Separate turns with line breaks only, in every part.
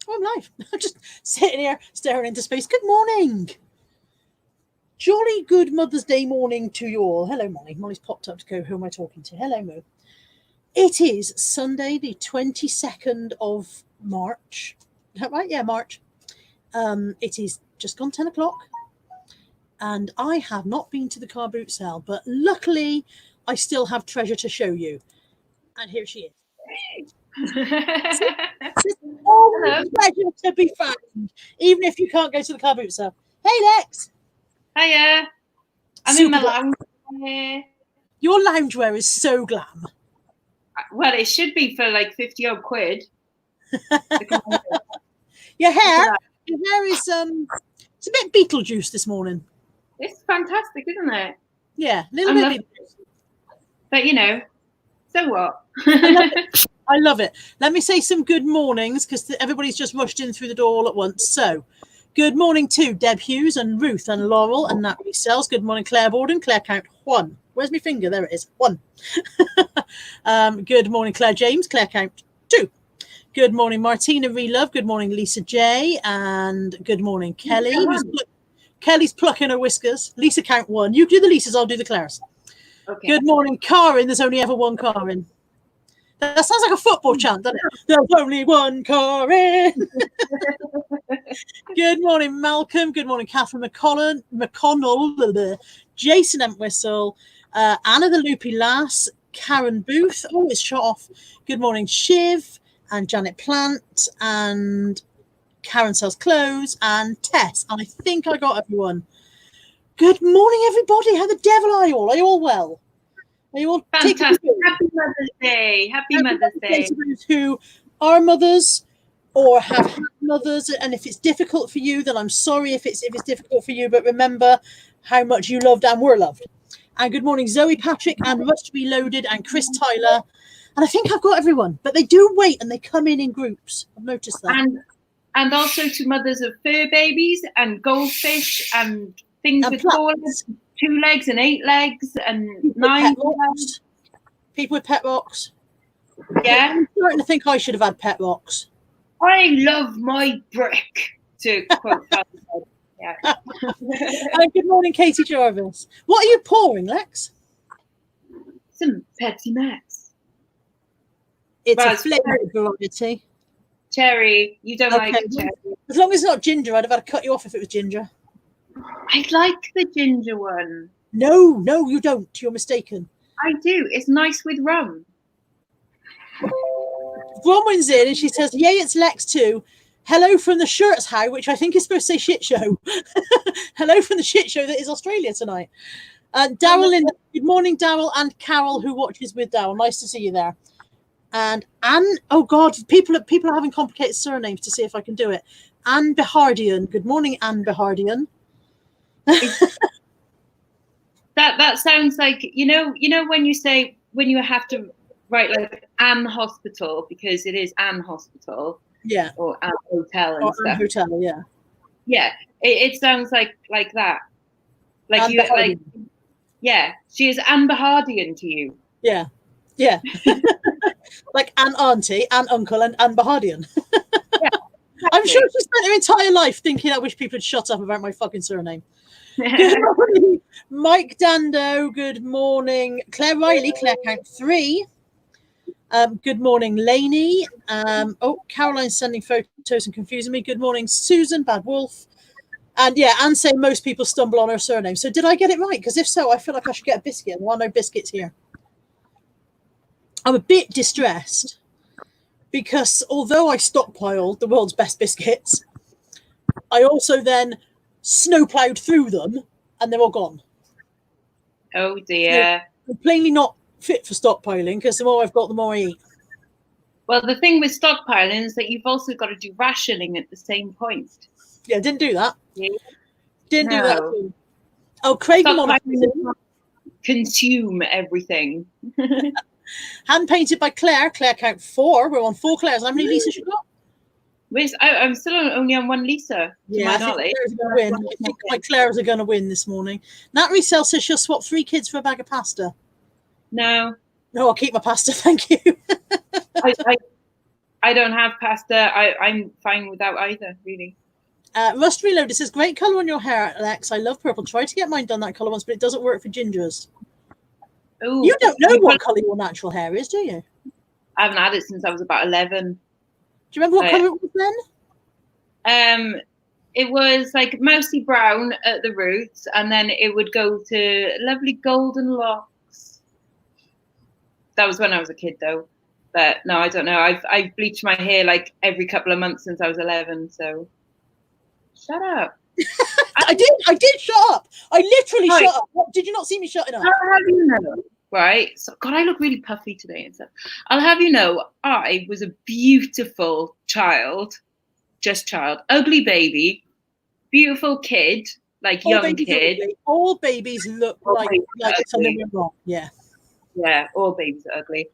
Oh, I'm live. I'm just sitting here staring into space. Good morning. Jolly good Mother's Day morning to you all. Hello, Molly. Molly's popped up to go, who am I talking to? Hello, Mo. It is Sunday, the 22nd of March. Is that right? Yeah, March. It is just gone 10 o'clock. And I have not been to the car boot sale, but luckily I still have treasure to show you. And here she is. It's always a pleasure to be found, even if you can't go to the car boot sale. Hey, Lex.
Hiya. I'm in my lounge.
Your loungewear is so glam.
Well, it should be for like 50 odd quid.
Your hair is it's a bit Beetlejuice this morning.
It's fantastic, isn't it?
Yeah, a little bit.
But you know, so what?
I love it. Let me say some good mornings because everybody's just rushed in through the door all at once. So, good morning to Deb Hughes and Ruth and Laurel and Natalie Sells. Good morning, Claire Borden. Claire count 1. Where's my finger? There it is. 1. Good morning, Claire James. Claire count 2. Good morning, Martina Relove. Good morning, Lisa J. And good morning, Kelly. Kelly's plucking her whiskers. Lisa count 1. You do the Lisas, I'll do the Claires. Okay. Good morning, Karin. There's only ever one Karin. That sounds like a football chant, doesn't it? There's only one Karin. Good morning, Malcolm. Good morning, Catherine McConnell, Jason Entwistle, Anna the Loopy Lass, Karen Booth. Oh, it's shot off. Good morning, Shiv, and Janet Plant, and Karen Sells Clothes, and Tess. And I think I got everyone. Good morning, everybody. How the devil are you all? Are you all well? Are you all
fantastic? Happy Mother's Day. Happy Mother's Day.
To those who are mothers or have had mothers, and if it's difficult for you, then I'm sorry if it's difficult for you, but remember how much you loved and were loved. And good morning, Zoe Patrick and Rust Reloaded and Chris Tyler. And I think I've got everyone, but they do wait and they come in groups. I've noticed that.
And also to mothers of fur babies and goldfish and things with 4 legs, 2 legs and 8 legs and 9 legs.
People with pet rocks.
Yeah.
I'm starting to think I should have had pet rocks.
I love my brick, to quote yeah.
Good morning, Katie Jarvis. What are you pouring, Lex?
Some Pepsi Max.
It's a flavoured variety.
Cherry. You don't like cherry.
As long as it's not ginger, I'd have had to cut you off if it was ginger.
I like the ginger one.
No, you don't. You're mistaken.
I do. It's nice with rum.
Bronwyn's in and she says, yay, it's Lex too. Hello from the Shirts How, which I think is supposed to say shit show. Hello from the shit show that is Australia tonight. Daryl, good morning, Daryl and Carol, who watches with Daryl. Nice to see you there. And Anne, oh God, people are having complicated surnames to see if I can do it. Anne Behardian. Good morning, Anne Behardian.
That sounds like you know when you have to write like Anne Hospital because it is Anne Hospital,
yeah,
or Anne Hotel and stuff.
Anne Hotel, yeah,
yeah. It sounds like that, like Anne you Behardian. Like, yeah. She is Anne Behardian to you.
Yeah. Like Anne Auntie, Anne Uncle, and Anne Behardian. Yeah, exactly. I'm sure she spent her entire life thinking I wish people had shut up about my fucking surname. Good morning, Mike Dando. Good morning, Claire Riley. Claire count 3. Good morning, Lainey. Caroline's sending photos and confusing me. Good morning, Susan Bad Wolf. And yeah, Anne saying most people stumble on her surname. So did I get it right? Because if so, I feel like I should get a biscuit. There are no biscuits here. I'm a bit distressed because although I stockpiled the world's best biscuits, I also then snowplowed through them and they're all gone.
Oh dear.
They're plainly not fit for stockpiling because the more I've got, the more I eat.
Well, the thing with stockpiling is that you've also got to do rationing at the same point.
Yeah, didn't do that.
Yeah.
Didn't do that at all. Oh, Craig
consume everything.
Hand painted by Claire. Claire count 4. We're on 4 Claires. How many Lisas you got?
I'm still only on 1 Lisa.
Yeah, I think my Claires are going to win this morning. Natalie Sell says she'll swap 3 kids for a bag of pasta.
No,
I'll keep my pasta. Thank you.
I don't have pasta. I'm fine without either, really.
Rust Reloaded says, great colour on your hair, Lex. I love purple. Tried to get mine done that colour once, but it doesn't work for gingers.
Ooh,
you don't know what colour your natural hair is, do you?
I haven't had it since I was about 11.
Do you remember what colour it was then?
It was like mousy brown at the roots, and then it would go to lovely golden locks. That was when I was a kid, though. But no, I don't know. I've bleached my hair like every couple of months since I was 11. So shut up.
I did shut up. I literally shut up. What, did you not see me shutting up?
How do you know? Right. So God, I look really puffy today and stuff. I'll have you know, I was a beautiful child, ugly baby, beautiful kid, like all young kid.
Ugly. All babies look all like something went wrong. Yeah.
Yeah, all babies are ugly.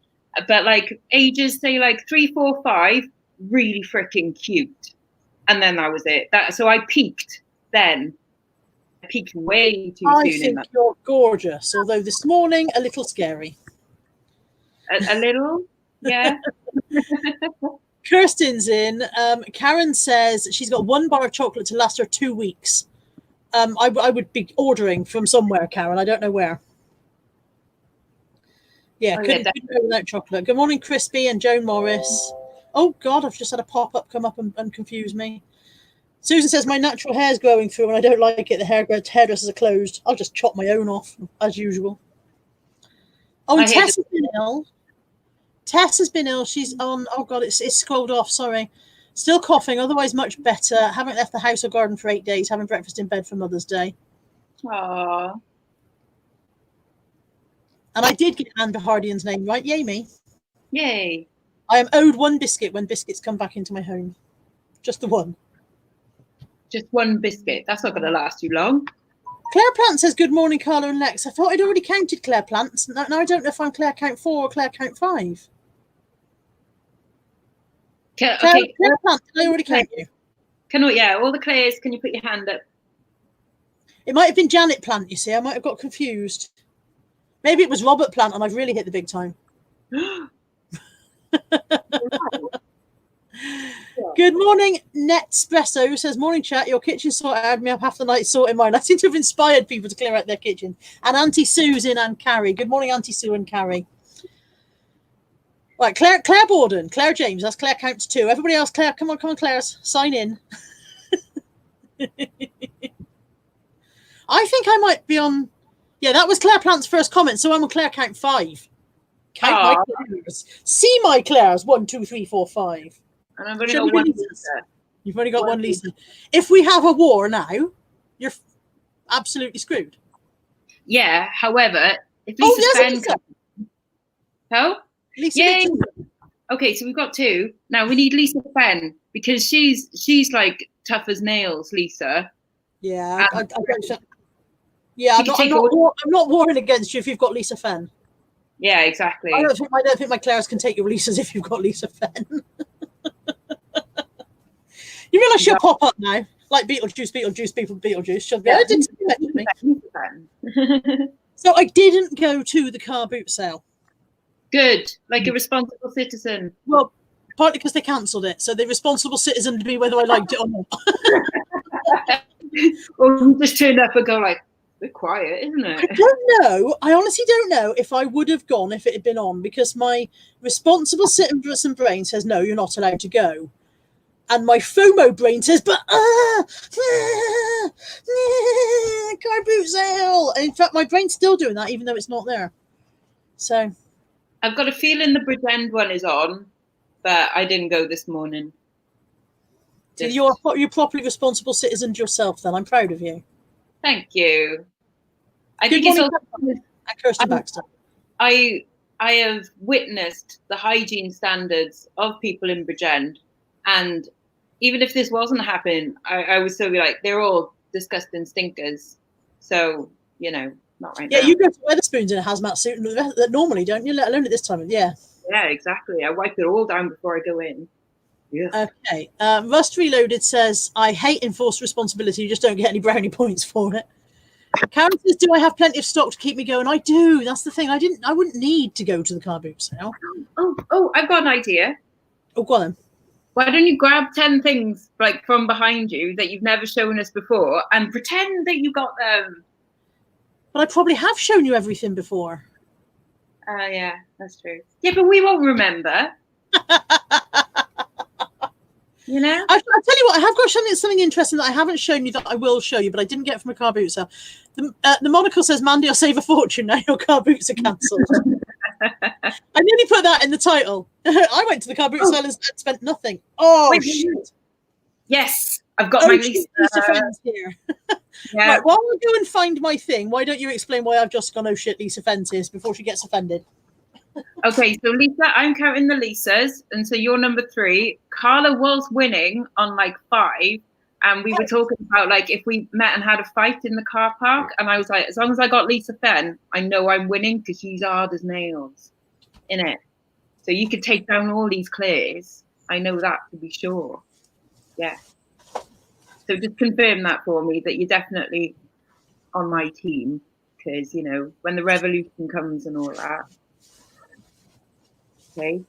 But like ages, say like 3, 4, 5, really freaking cute. And then that was it. So I peaked then. I peaked way too soon.
I think you're gorgeous, although this morning a little scary.
A little? Yeah.
Kirsten's in. Karen says she's got 1 bar of chocolate to last her 2 weeks. I would be ordering from somewhere, Karen. I don't know where. Yeah, couldn't go without chocolate. Good morning, Crispy and Joan Morris. Oh, God, I've just had a pop-up come up and confuse me. Susan says, my natural hair is growing through and I don't like it. The hairdressers are closed. I'll just chop my own off, as usual. Oh, and Tess has been ill. Tess has been ill. She's on, oh, God, it's scrolled off, sorry. Still coughing, otherwise much better. Haven't left the house or garden for 8 days. Having breakfast in bed for Mother's Day.
Aww.
And I did get Anne Hardian's name right. Yay, me.
Yay.
I am owed 1 biscuit when biscuits come back into my home. Just the one.
Just 1 biscuit. That's not going to last you long.
Claire Plant says, good morning, Carla and Lex. I thought I'd already counted Claire Plants. Now I don't know if I'm Claire Count 4 or Claire Count 5. Claire Plant, did I already count you?
Yeah, all the Claires, can you put your hand up?
It might have been Janet Plant, you see. I might have got confused. Maybe it was Robert Plant and I've really hit the big time. Good morning, Netspresso says, morning chat, your kitchen sorted out me up half the night sorting mine. I seem to have inspired people to clear out their kitchen. And Auntie Sue's in and Carrie. Good morning, Auntie Sue and Carrie. Right, Claire Borden, Claire James, that's Claire counts 2. Everybody else, Claire, come on, Claire, sign in. I think I might be on. Yeah, that was Claire Plant's first comment, so I'm on Claire count 5. Count my Claires. See my Claires. 1, 2, 3, 4, 5.
And I've only got 1 Lisa.
You've only got 1 Lisa. If we have a war now, you're absolutely screwed.
Yeah, however, if Lisa's friend. Oh?
Lisa.
Okay, so we've got 2. Now we need Lisa Fenn because she's like tough as nails, Lisa.
Yeah, I don't. Yeah, I'm not warring against you if you've got Lisa Fenn.
Yeah, exactly.
I don't think my Claires can take your Lisas if you've got Lisa Fenn. You realise she'll pop up now, like Beetlejuice. She'll be, I didn't expect me. So I didn't go to the car boot sale.
Good, like a responsible citizen.
Well, partly because they cancelled it, so the responsible citizen to be whether I liked it or not.
Or you just turned up and go like, a bit quiet, isn't it?
I don't know. I honestly don't know if I would have gone if it had been on, because my responsible citizen brain says, no, you're not allowed to go. And my FOMO brain says, but car boot sale. And in fact, my brain's still doing that, even though it's not there. So
I've got a feeling the Bridgend one is on, but I didn't go this morning.
So you're properly responsible citizen yourself, then. I'm proud of you.
Thank you. I think it's also
Kirsten Baxter.
I have witnessed the hygiene standards of people in Bridgend, and even if this wasn't happening, I would still be like, they're all disgusting stinkers. So, not right now.
Yeah, you go to Wetherspoons in a hazmat suit normally, don't you? Let alone at this time. Yeah,
exactly. I wipe it all down before I go in. Yeah.
Okay. Rust Reloaded says, I hate enforced responsibility. You just don't get any brownie points for it. Karen says, do I have plenty of stock to keep me going? I do. That's the thing. I wouldn't need to go to the car boot sale.
Oh, I've got an idea.
Oh, go on then.
Why don't you grab 10 things like from behind you that you've never shown us before and pretend that you got them?
But I probably have shown you everything before.
Yeah, that's true. Yeah, but we won't remember. You know?
I'll tell you what, I have got something interesting that I haven't shown you that I will show you, but I didn't get from a car boot sale. The monocle says, Mandy, I'll save a fortune now your car boots are cancelled. I nearly put that in the title. I went to the car boot sale and spent nothing. Oh, wait, shit.
Yes, I've got my Lisa
Fenn's here.
Yeah.
Right, while I go and find my thing, why don't you explain why I've just gone, oh shit, Lisa Fenn's here before she gets offended?
Okay, so Lisa, I'm counting the Lisas, and so you're number 3. Carla was winning on like 5, and we were talking about like if we met and had a fight in the car park, and I was like, as long as I got Lisa Fenn, I know I'm winning because she's hard as nails in it. So you could take down all these clears. I know that to be sure. Yeah. So just confirm that for me that you're definitely on my team, because you know when the revolution comes and all that. Okay.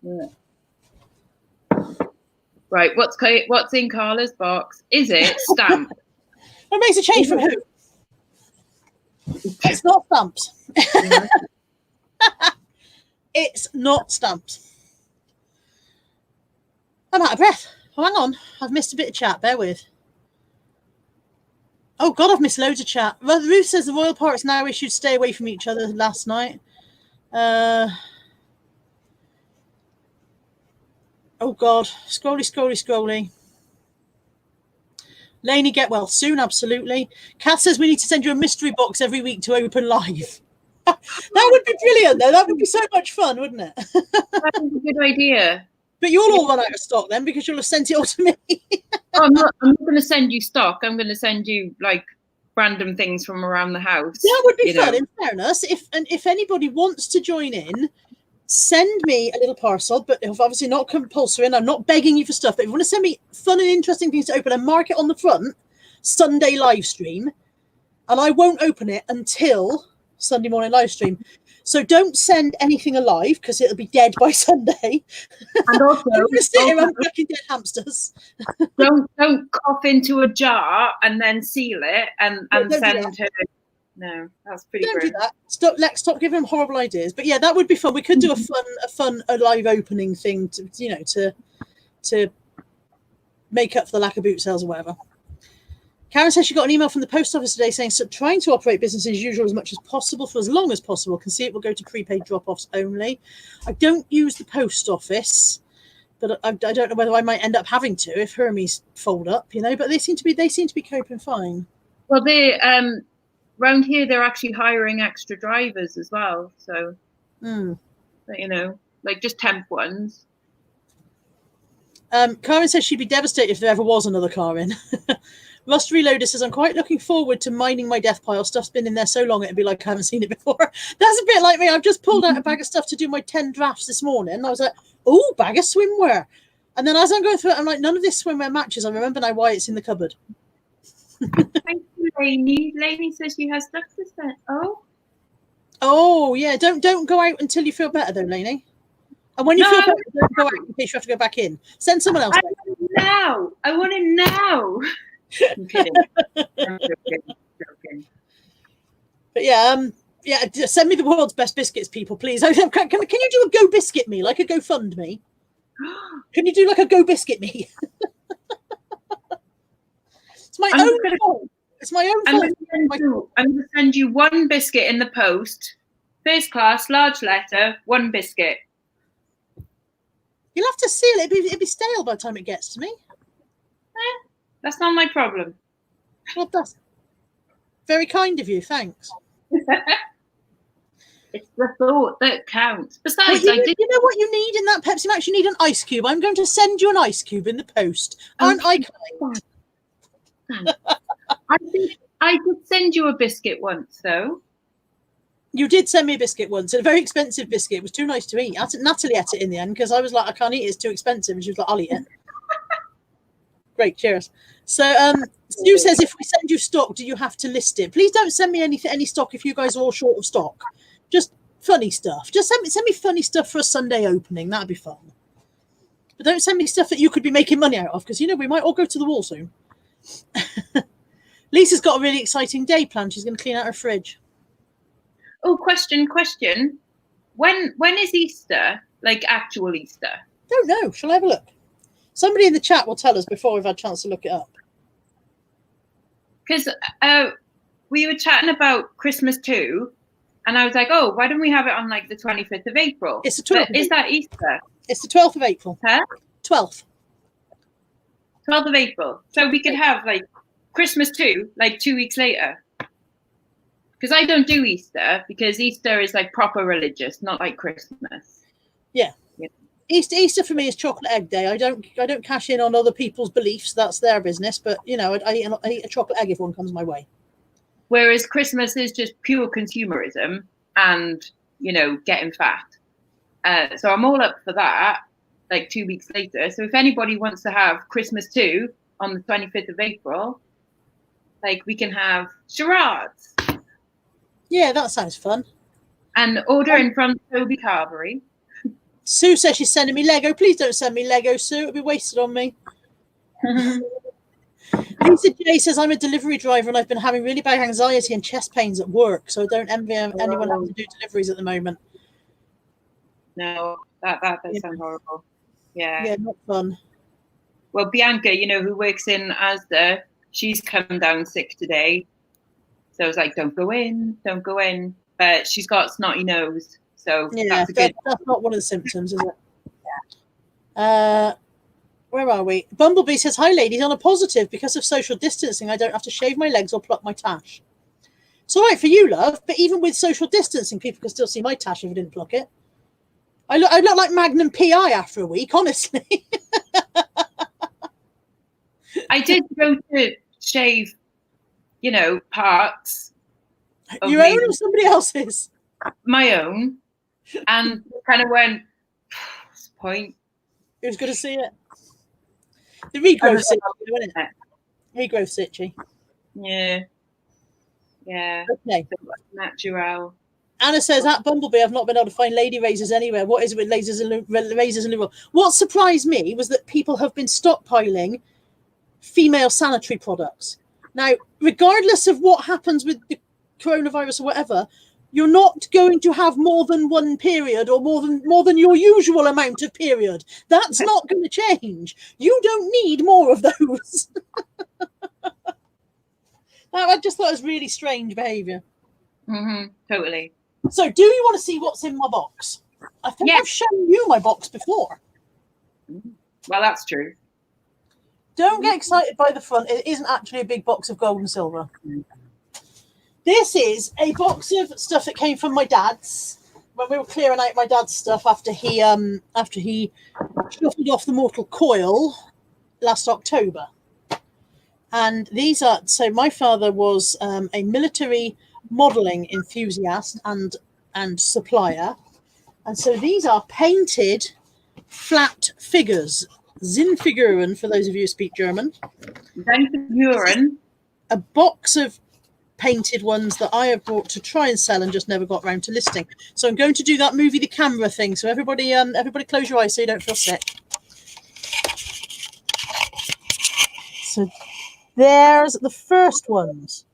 Yeah. Right. What's in Carla's box? Is it stamped?
What makes a change from who? It's not stamped. It's not stamped. I'm out of breath. Oh, hang on. I've missed a bit of chat. Bear with. Oh, God, I've missed loads of chat. Ruth says the royal parts now issued stay away from each other last night. Oh, God. Scrolly. Lainey, get well soon, absolutely. Kath says we need to send you a mystery box every week to open live. That would be brilliant, though. That would be so much fun, wouldn't it?
That's a good idea.
But you'll all run out of stock then because you'll have sent it all to me.
I'm not going to send you stock. I'm going to send you like random things from around the house.
That would be fun, in fairness. If anybody wants to join in, send me a little parcel, but obviously not compulsory, and I'm not begging you for stuff, but if you want to send me fun and interesting things to open and mark it on the front, Sunday live stream, and I won't open it until Sunday morning live stream. So don't send anything alive because it'll be dead by Sunday.
And also,
I'm going to sit here and fucking dead hamsters.
don't cough into a jar and then seal it and send her. No, that's pretty.
Don't do that. Stop giving them horrible ideas. But yeah, that would be fun. We could do a fun live opening thing to make up for the lack of boot sales or whatever. Karen says she got an email from the post office today saying trying to operate business as usual as much as possible for as long as possible. Can see it will go to prepaid drop-offs only. I don't use the post office, but I don't know whether I might end up having to if Hermes fold up, but they seem to be coping fine.
Well, they around here they're actually hiring extra drivers as well. So like just temp ones.
Karen says she'd be devastated if there ever was another car in. Rust Reloader says, I'm quite looking forward to mining my death pile. Stuff's been in there so long it'd be like I haven't seen it before. That's a bit like me. I've just pulled out a bag of stuff to do my 10 drafts this morning. And I was like, oh, bag of swimwear. And then as I'm going through it, I'm like, none of this swimwear matches. I remember now why it's in the cupboard.
Thank you, Lainey. Lainey says she has stuff to send.
Oh, yeah. Don't go out until you feel better, though, Lainey. And when you feel better, don't go out in case you have to go back in. Send someone else.
I want it now. I'm kidding. I'm joking.
But yeah, send me the world's best biscuits, people, please. Can you do a Go Biscuit me, like a GoFundMe? Can you do like a Go Biscuit me? It's my own fault. It's my own fault.
I'm going to send you one biscuit in the post. First class, large letter, one biscuit.
You'll have to seal it. It'd be stale by the time it gets to me.
That's not my problem.
Well, that's very kind of you. Thanks.
It's the thought that counts. Besides,
you know what you need in that Pepsi Max? You need an ice cube. I'm going to send you an ice cube in the post. Aren't I kind?
I think I did send you a biscuit once, though.
You did send me a biscuit once, a very expensive biscuit. It was too nice to eat. Natalie ate it in the end because I was like, I can't eat it. It's too expensive. And she was like, I'll eat it. Great, cheers. So Stu says, if we send you stock, do you have to list it? Please don't send me any stock if you guys are all short of stock. Just funny stuff. Just send me funny stuff for a Sunday opening. That'd be fun. But don't send me stuff that you could be making money out of, because, you know, we might all go to the wall soon. Lisa's got a really exciting day planned. She's going to clean out her fridge.
Oh, question. When is Easter? Like actual Easter?
Don't know. Shall I have a look? Somebody in the chat will tell us before we've had a chance to look it up.
Because we were chatting about Christmas too, and I was like, oh, why don't we have it on like the 25th of April?
It's the 12th.
But is that Easter?
It's the 12th of April.
Huh?
12th.
12th of April. So we could have like Christmas too, like 2 weeks later. Because I don't do Easter, because Easter is like proper religious, not like Christmas.
Yeah. Easter for me is chocolate egg day. I don't cash in on other people's beliefs. That's their business. But, you know, I eat a chocolate egg if one comes my way.
Whereas Christmas is just pure consumerism and, you know, getting fat. So I'm all up for that, like 2 weeks later. So if anybody wants to have Christmas too on the 25th of April, like we can have charades.
Yeah, that sounds fun.
And ordering from Toby Carvery.
Sue says she's sending me Lego. Please don't send me Lego, Sue. It'll be wasted on me. Lisa J says, I'm a delivery driver and I've been having really bad anxiety and chest pains at work, so I don't envy anyone having to do deliveries at the moment.
No, that does sound horrible. Yeah.
Yeah, not fun.
Well, Bianca, you know, who works in Asda, she's come down sick today. So I was like, don't go in. But she's got snotty nose. So
yeah, that's not one of the symptoms, is it? Yeah. Where are we? Bumblebee says, hi, ladies. On a positive, because of social distancing, I don't have to shave my legs or pluck my tash. It's all right for you, love, but even with social distancing, people can still see my tash if I didn't pluck it. I look like Magnum PI after a week, honestly.
I did go to shave, you know, parts.
Your own or somebody else's?
My own. And kind of went, what's the point?
Who's going to see it? The regrowth sitchy, isn't it? Regrowth sitchy.
Yeah. Yeah.
Okay.
Natural.
Anna says, at Bumblebee, I've not been able to find lady razors anywhere. What is it with razors and loo? What surprised me was that people have been stockpiling female sanitary products. Now, regardless of what happens with the coronavirus or whatever, you're not going to have more than one period or more than your usual amount of period. That's not going to change. You don't need more of those. I just thought it was really strange behaviour.
Totally.
So, do you want to see what's in my box? I think I've shown you my box before.
Well, that's true.
Don't get excited by the front. It isn't actually a big box of gold and silver. This is a box of stuff that came from my dad's when we were clearing out my dad's stuff after he shuffled off the mortal coil last October. And these are, so my father was a military modelling enthusiast and supplier. And so these are painted flat figures. Zinnfiguren, for those of you who speak German.
Zinnfiguren.
A box of painted ones that I have brought to try and sell and just never got around to listing. So I'm going to do that movie the camera thing. So everybody close your eyes so you don't feel sick. So there's the first ones.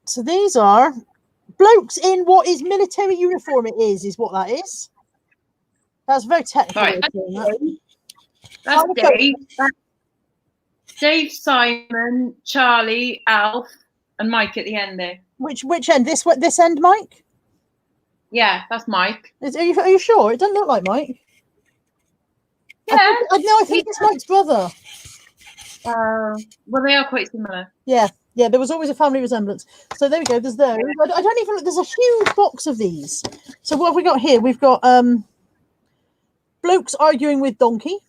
So these are blokes in what is military uniform. It is what that is. That's very technical.
Right. That's Dave. Dave, Simon, Charlie, Alf, and Mike at the end there.
Which end? This end, Mike?
Yeah, that's Mike.
Are you sure? It doesn't look like Mike.
Yeah.
I think it's Mike's brother.
Well, they are quite similar.
Yeah, there was always a family resemblance. So there we go. There's those. I don't even. There's a huge box of these. So what have we got here? We've got blokes arguing with donkey.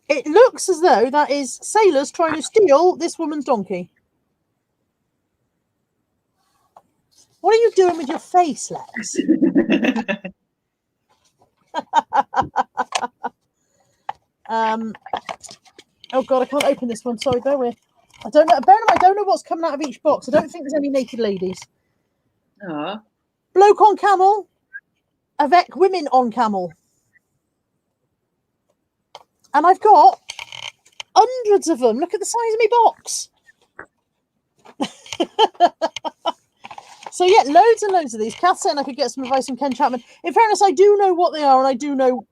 It looks as though that is sailors trying to steal this woman's donkey. What are you doing with your face, Lex? Oh God, I can't open this one. Sorry, bear with. I don't know. Bear in mind, I don't know what's coming out of each box. I don't think there's any naked ladies.
Oh.
Bloke on camel. Avec women on camel. And I've got hundreds of them. Look at the size of my box. So yeah, loads and loads of these. Kath saying I could get some advice from Ken Chapman. In fairness, I do know what they are, and I do know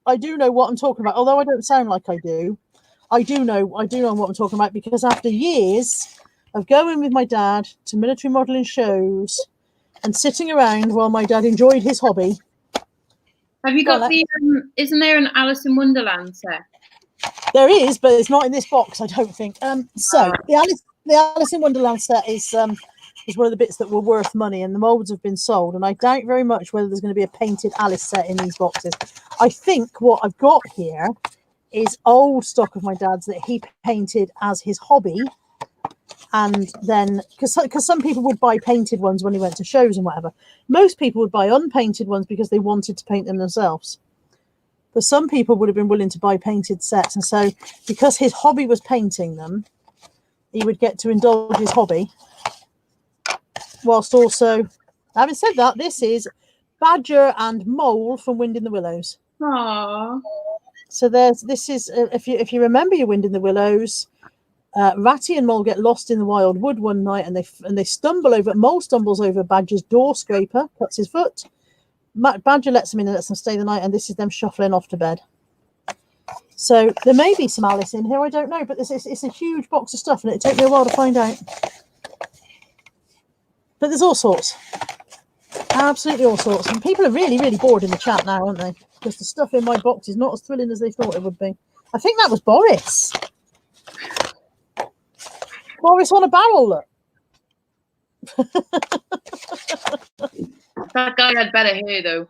what I'm talking about. Although I don't sound like I do, I do know what I'm talking about, because after years of going with my dad to military modelling shows and sitting around while my dad enjoyed his hobby.
Have you got the? Isn't there an Alice in Wonderland set?
There is, but it's not in this box, I don't think. The Alice in Wonderland set is one of the bits that were worth money, and the molds have been sold. And I doubt very much whether there's going to be a painted Alice set in these boxes. I think what I've got here is old stock of my dad's that he painted as his hobby. And then, because some people would buy painted ones when he went to shows and whatever. Most people would buy unpainted ones because they wanted to paint them themselves. But some people would have been willing to buy painted sets. And so, because his hobby was painting them, he would get to indulge his hobby. Whilst also, having said that, this is Badger and Mole from Wind in the Willows.
Aww.
So this is if you remember your Wind in the Willows, Ratty and Mole get lost in the wild wood one night, and they stumble over. Mole stumbles over Badger's door scraper, cuts his foot. Badger lets him in and lets them stay the night, and this is them shuffling off to bed. So there may be some Alice in here, I don't know, but it's a huge box of stuff, and it'd take me a while to find out. But there's all sorts, absolutely all sorts, and people are really, really bored in the chat now, aren't they? Because the stuff in my box is not as thrilling as they thought it would be. I think that was Boris. Boris on a barrel, look.
That guy had better hair, though.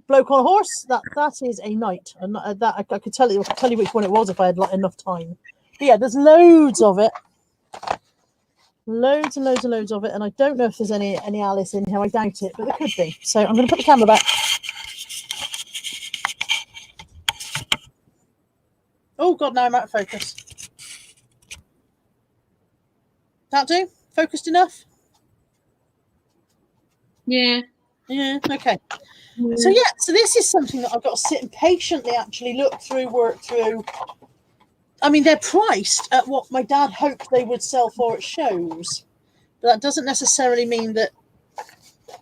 Bloke on a horse. That is a knight. And that I could tell you which one it was if I had enough time. But yeah, there's loads of it. Loads and loads and loads of it. And I don't know if there's any Alice in here. I doubt it, but there could be. So I'm going to put the camera back. Oh God, now I'm out of focus. That do? Focused enough?
Yeah.
Yeah, okay. So this is something that I've got to sit and patiently actually look through, work through. I mean, they're priced at what my dad hoped they would sell for at shows, but that doesn't necessarily mean that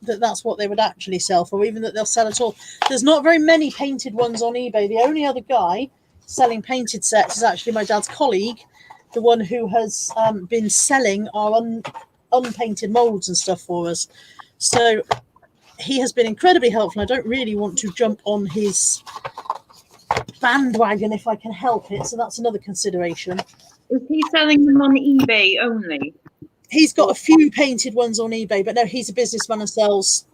that's what they would actually sell for, or even that they'll sell at all. There's not very many painted ones on eBay. The only other guy selling painted sets is actually my dad's colleague, the one who has been selling our unpainted molds and stuff for us. So he has been incredibly helpful. I don't really want to jump on his bandwagon if I can help it. So that's another consideration.
Is he selling them on eBay only?
He's got a few painted ones on eBay, but no, he's a businessman and sells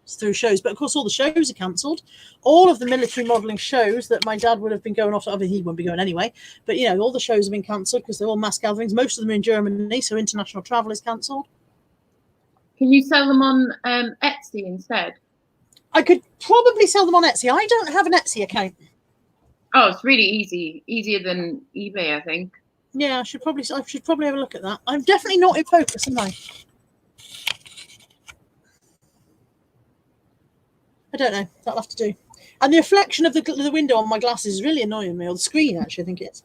through shows. But of course, all the shows are cancelled. All of the military modelling shows that my dad would have been going off to, I mean, he wouldn't be going anyway. But, you know, all the shows have been cancelled because they're all mass gatherings. Most of them are in Germany, so international travel is cancelled.
Can you sell them on Etsy instead?
I could probably sell them on Etsy. I don't have an Etsy account.
Oh, it's really easy. Easier than eBay, I think.
Yeah, I should probably have a look at that. I'm definitely not in focus, am I? I don't know. That'll have to do. And the reflection of the window on my glasses is really annoying me, or the screen, actually, I think it is.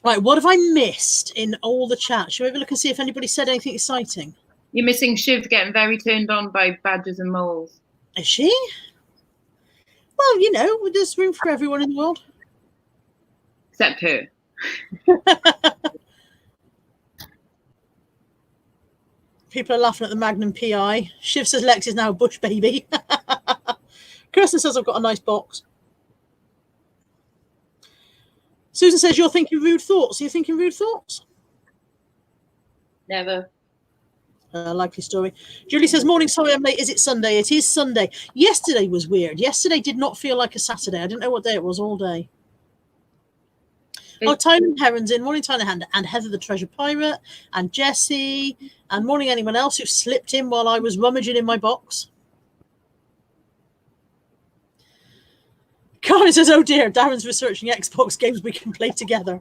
Right, what have I missed in all the chat? Shall we have a look and see if anybody said anything exciting?
You're missing Shiv getting very turned on by badgers and moles.
Is she? Well, you know, there's room for everyone in the world.
Except her.
People are laughing at the Magnum PI. Shiv says Lex is now a bush baby. Kirsten says I've got a nice box. Susan says you're thinking rude thoughts. Are you thinking rude thoughts?
Never.
Likely story. Julie says, morning, sorry I'm late. Is it Sunday? It is Sunday. Yesterday was weird. Yesterday did not feel like a Saturday. I didn't know what day it was all day. Oh, Tyler Heron's in. Morning, Tyler and Heather the Treasure Pirate and Jessie. And morning, anyone else who slipped in while I was rummaging in my box. Carla says, oh dear, Darren's researching Xbox games we can play together.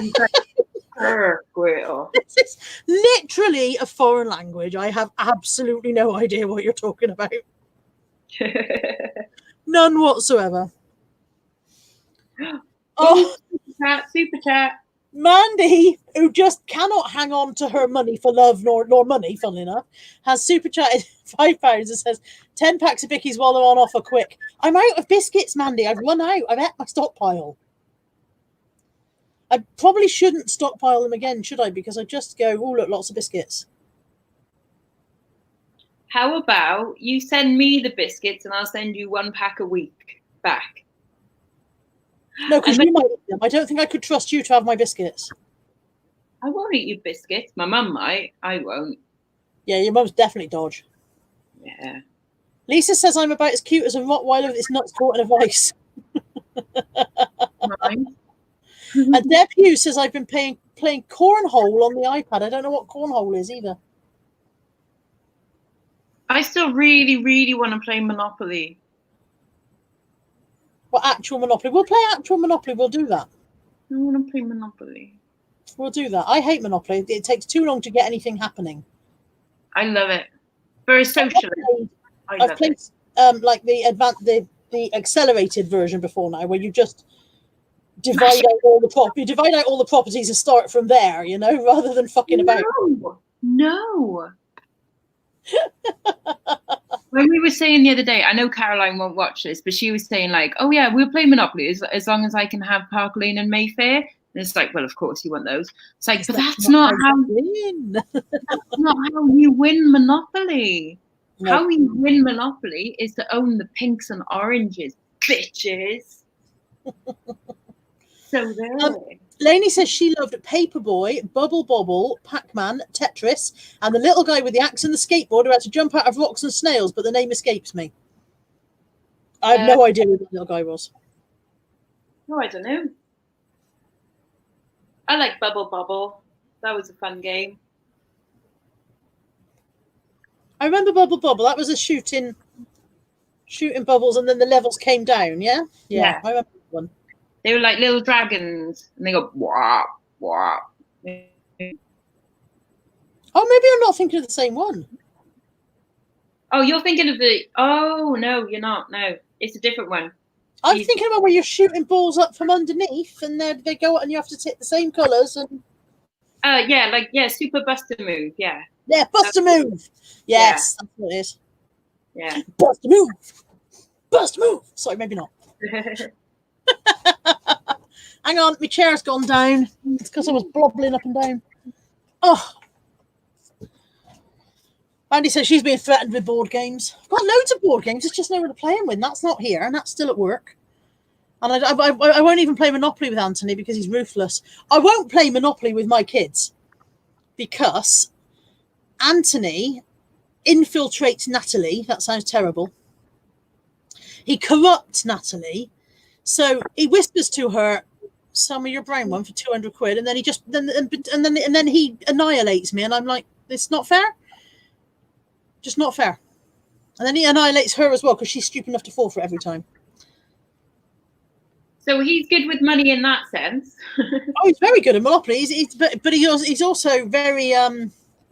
He's like, Squirtle.
This is literally a foreign language. I have absolutely no idea what you're talking about. None whatsoever.
Oh, super chat.
Mandy, who just cannot hang on to her money for love nor money, funnily enough, has super chatted £5 and says 10 packs of Bickies while they're on offer quick. I'm out of biscuits, Mandy. I've run out. I've at my stockpile. I probably shouldn't stockpile them again, should I? Because I just go, oh, look, lots of biscuits.
How about you send me the biscuits and I'll send you 1 pack a week back?
No, because you might eat them. I don't think I could trust you to have my biscuits.
I won't eat your biscuits. My mum might. I won't.
Yeah, your mum's definitely dodge.
Yeah.
Lisa says I'm about as cute as a Rottweiler with its nuts caught in a vice.
Right.
And Deb Hughes says I've been playing cornhole on the iPad. I don't know what cornhole is either.
I still really, really want to play Monopoly.
What, actual Monopoly? We'll play actual Monopoly. We'll do that.
I want to play Monopoly.
We'll do that. I hate Monopoly. It takes too long to get anything happening.
I love it. Very social.
I've played like the accelerated version before now, where you just divide out all the properties and start from there, you know, rather than fucking about.
No. When we were saying the other day, I know Caroline won't watch this, but she was saying like, oh yeah, we'll play Monopoly as long as I can have Park Lane and Mayfair. And it's like, well, of course you want those. It's like, but that's not how you win Monopoly. No. How you win Monopoly is to own the pinks and oranges, bitches. So there.
Lainey says she loved Paperboy, Bubble Bobble, Pac-Man, Tetris, and the little guy with the axe and the skateboard who had to jump out of rocks and snails, but the name escapes me. I have no idea who the little guy was.
No, I don't know. I like Bubble Bobble. That was a fun game.
I remember Bubble Bobble. That was a shooting bubbles, and then the levels came down. Yeah. I remember that one.
They were like little dragons, and they go wah wah.
Oh, maybe I'm not thinking of the same one.
Oh, you're thinking of the. Oh no, you're not. No, it's a different one.
I'm thinking about where you're shooting balls up from underneath, and they go and you have to take the same colours and.
Super Buster Move, yeah.
Yeah, Buster Move. Yes, that's what it is.
Yeah.
Buster Move. Buster Move. Sorry, maybe not. Hang on, my chair's gone down. It's because I was blobbling up and down. Oh. Andy says she's being threatened with board games. I've got loads of board games. It's just nowhere to play them with. That's not here, and that's still at work. And I won't even play Monopoly with Anthony because he's ruthless. I won't play Monopoly with my kids because Anthony infiltrates Natalie. That sounds terrible. He corrupts Natalie. So he whispers to her, "Sell me your brown one for 200 quid," and then he and then he annihilates me, and I'm like, "It's not fair. Just not fair." And then he annihilates her as well because she's stupid enough to fall for it every time.
So he's good with money in that sense.
Oh, he's very good at Monopoly. But he's also very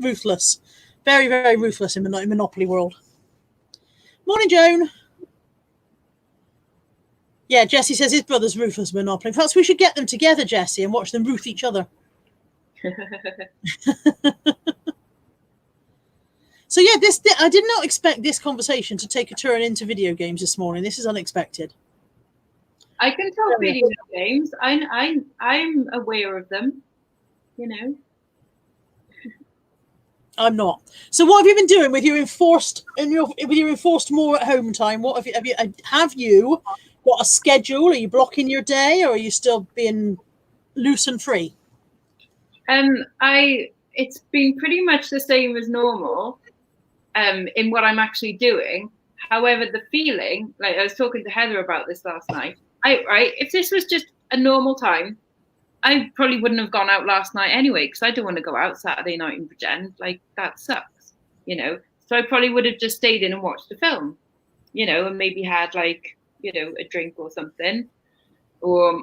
ruthless, very, very ruthless in the Monopoly world. Morning, Joan. Yeah, Jesse says his brother's ruthless Monopoly. Perhaps we should get them together, Jesse, and watch them ruth each other. So yeah, I did not expect this conversation to take a turn into video games this morning. This is unexpected.
I can talk video games. I'm aware of them. You know.
I'm not. So what have you been doing with your enforced more at home time? What have you got a schedule? Are you blocking your day, or are you still being loose and free?
It's been pretty much the same as normal. In what I'm actually doing. However, the feeling, like I was talking to Heather about this last night. If this was just a normal time, I probably wouldn't have gone out last night anyway, because I don't want to go out Saturday night and pretend like that sucks, you know. So I probably would have just stayed in and watched the film, you know, and maybe had like, you know, a drink or something, or,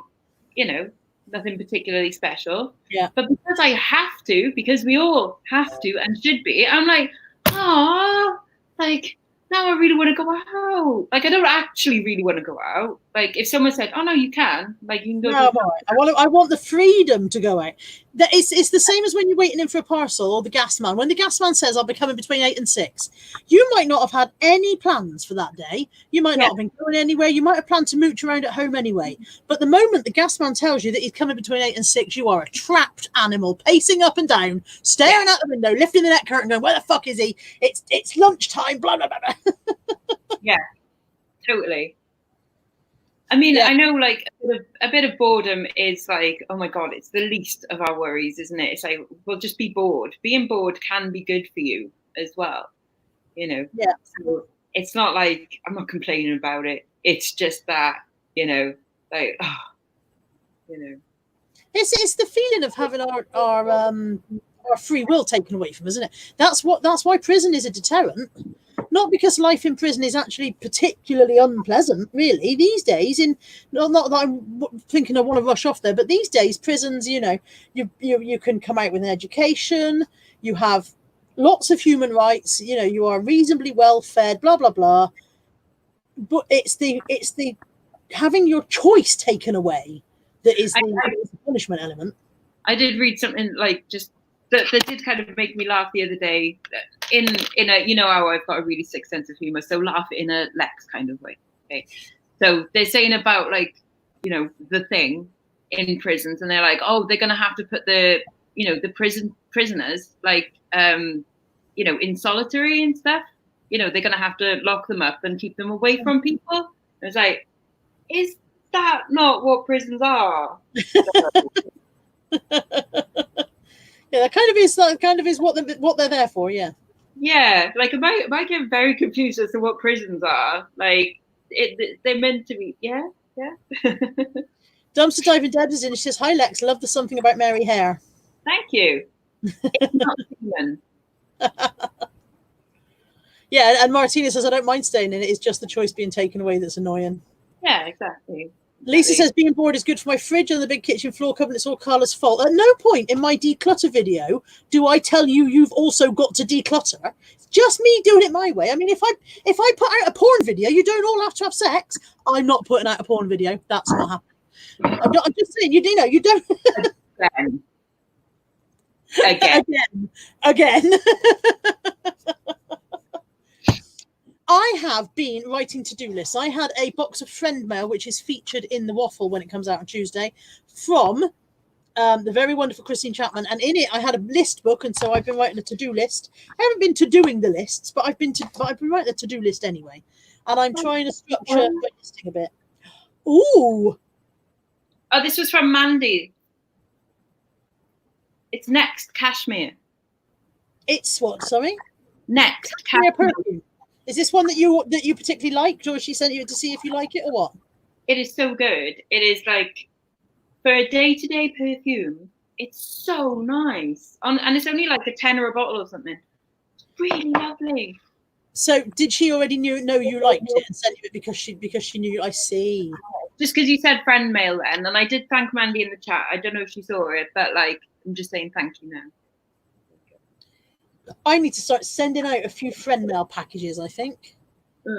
you know, nothing particularly special.
Yeah.
But because I have to, because we all have to and should be, I'm like, oh, like now I really want to go out. Like I don't actually really want to go out. Like if someone said, "Oh no, you can," like you can go.
No, I want the freedom to go out. It's the same as when you're waiting in for a parcel or the gas man. When the gas man says, "I'll be coming between 8 and 6," you might not have had any plans for that day. You might not have been going anywhere. You might have planned to mooch around at home anyway. But the moment the gas man tells you that he's coming between 8 and 6, you are a trapped animal, pacing up and down, staring out the window, lifting the net curtain, going, "Where the fuck is he? It's lunchtime." Blah blah blah. Blah.
Yeah, totally. I mean, I know like a bit of boredom is like, oh my God, it's the least of our worries, isn't it? It's like, well, just be bored. Being bored can be good for you as well, you know?
Yeah.
So it's not like, I'm not complaining about it. It's just that, you know, like, oh, you know.
It's the feeling of having our free will taken away from us, isn't it? That's why prison is a deterrent. Not because life in prison is actually particularly unpleasant, really. These days, not that I'm thinking I want to rush off there, but these days, prisons, you know, you can come out with an education, you have lots of human rights, you know, you are reasonably well fed, blah blah blah. But it's the having your choice taken away that is the punishment element.
I did read something like just that did kind of make me laugh the other day. In a, you know how I've got a really sick sense of humor, so laugh in a LEXX kind of way. Okay, so they're saying about like, you know, the thing in prisons, and they're like, oh, they're gonna have to put the, you know, the prisoners like, you know, in solitary and stuff. You know, they're gonna have to lock them up and keep them away from people. And it's like, is that not what prisons are?
Yeah, that kind of is what they're there for. Yeah.
Yeah, like am I getting very confused as to what prisons are? Like they're meant to be. Yeah.
Dumpster Diving Debs is in. She says, "Hi Lex, love the something about Mary hair."
Thank you. It's not human.
Yeah, and Martina says, "I don't mind staying in it. It's just the choice being taken away that's annoying."
Yeah, exactly.
Lisa says, "Being bored is good for my fridge and the big kitchen floor cover. It's all Carla's fault." At no point in my declutter video do I tell you you've also got to declutter. It's just me doing it my way. I mean, if I put out a porn video, you don't all have to have sex. I'm not putting out a porn video. That's not happening. I'm just saying, you know, you don't. Again. I have been writing to-do lists. I had a box of friend mail, which is featured in the waffle when it comes out on Tuesday, from the very wonderful Christine Chapman. And in it, I had a list book, and so I've been writing a to-do list. I haven't been to-doing the lists, but I've been writing a to-do list anyway. And I'm trying to structure my listing a bit. Ooh.
Oh, this was from Mandy. It's Next Cashmere.
It's what? Sorry.
Next
Cashmere perfume. Is this one that you particularly liked, or she sent you to see if you like it, or what?
It is so good. It is like, for a day-to-day perfume, it's so nice. And it's only like a tenner a bottle or something. It's really lovely.
So did she already know you liked it and sent you it because she knew? I see.
Just because you said friend mail then, and I did thank Mandy in the chat. I don't know if she saw it, but like, I'm just saying thank you now.
I need to start sending out a few friend mail packages. I think. I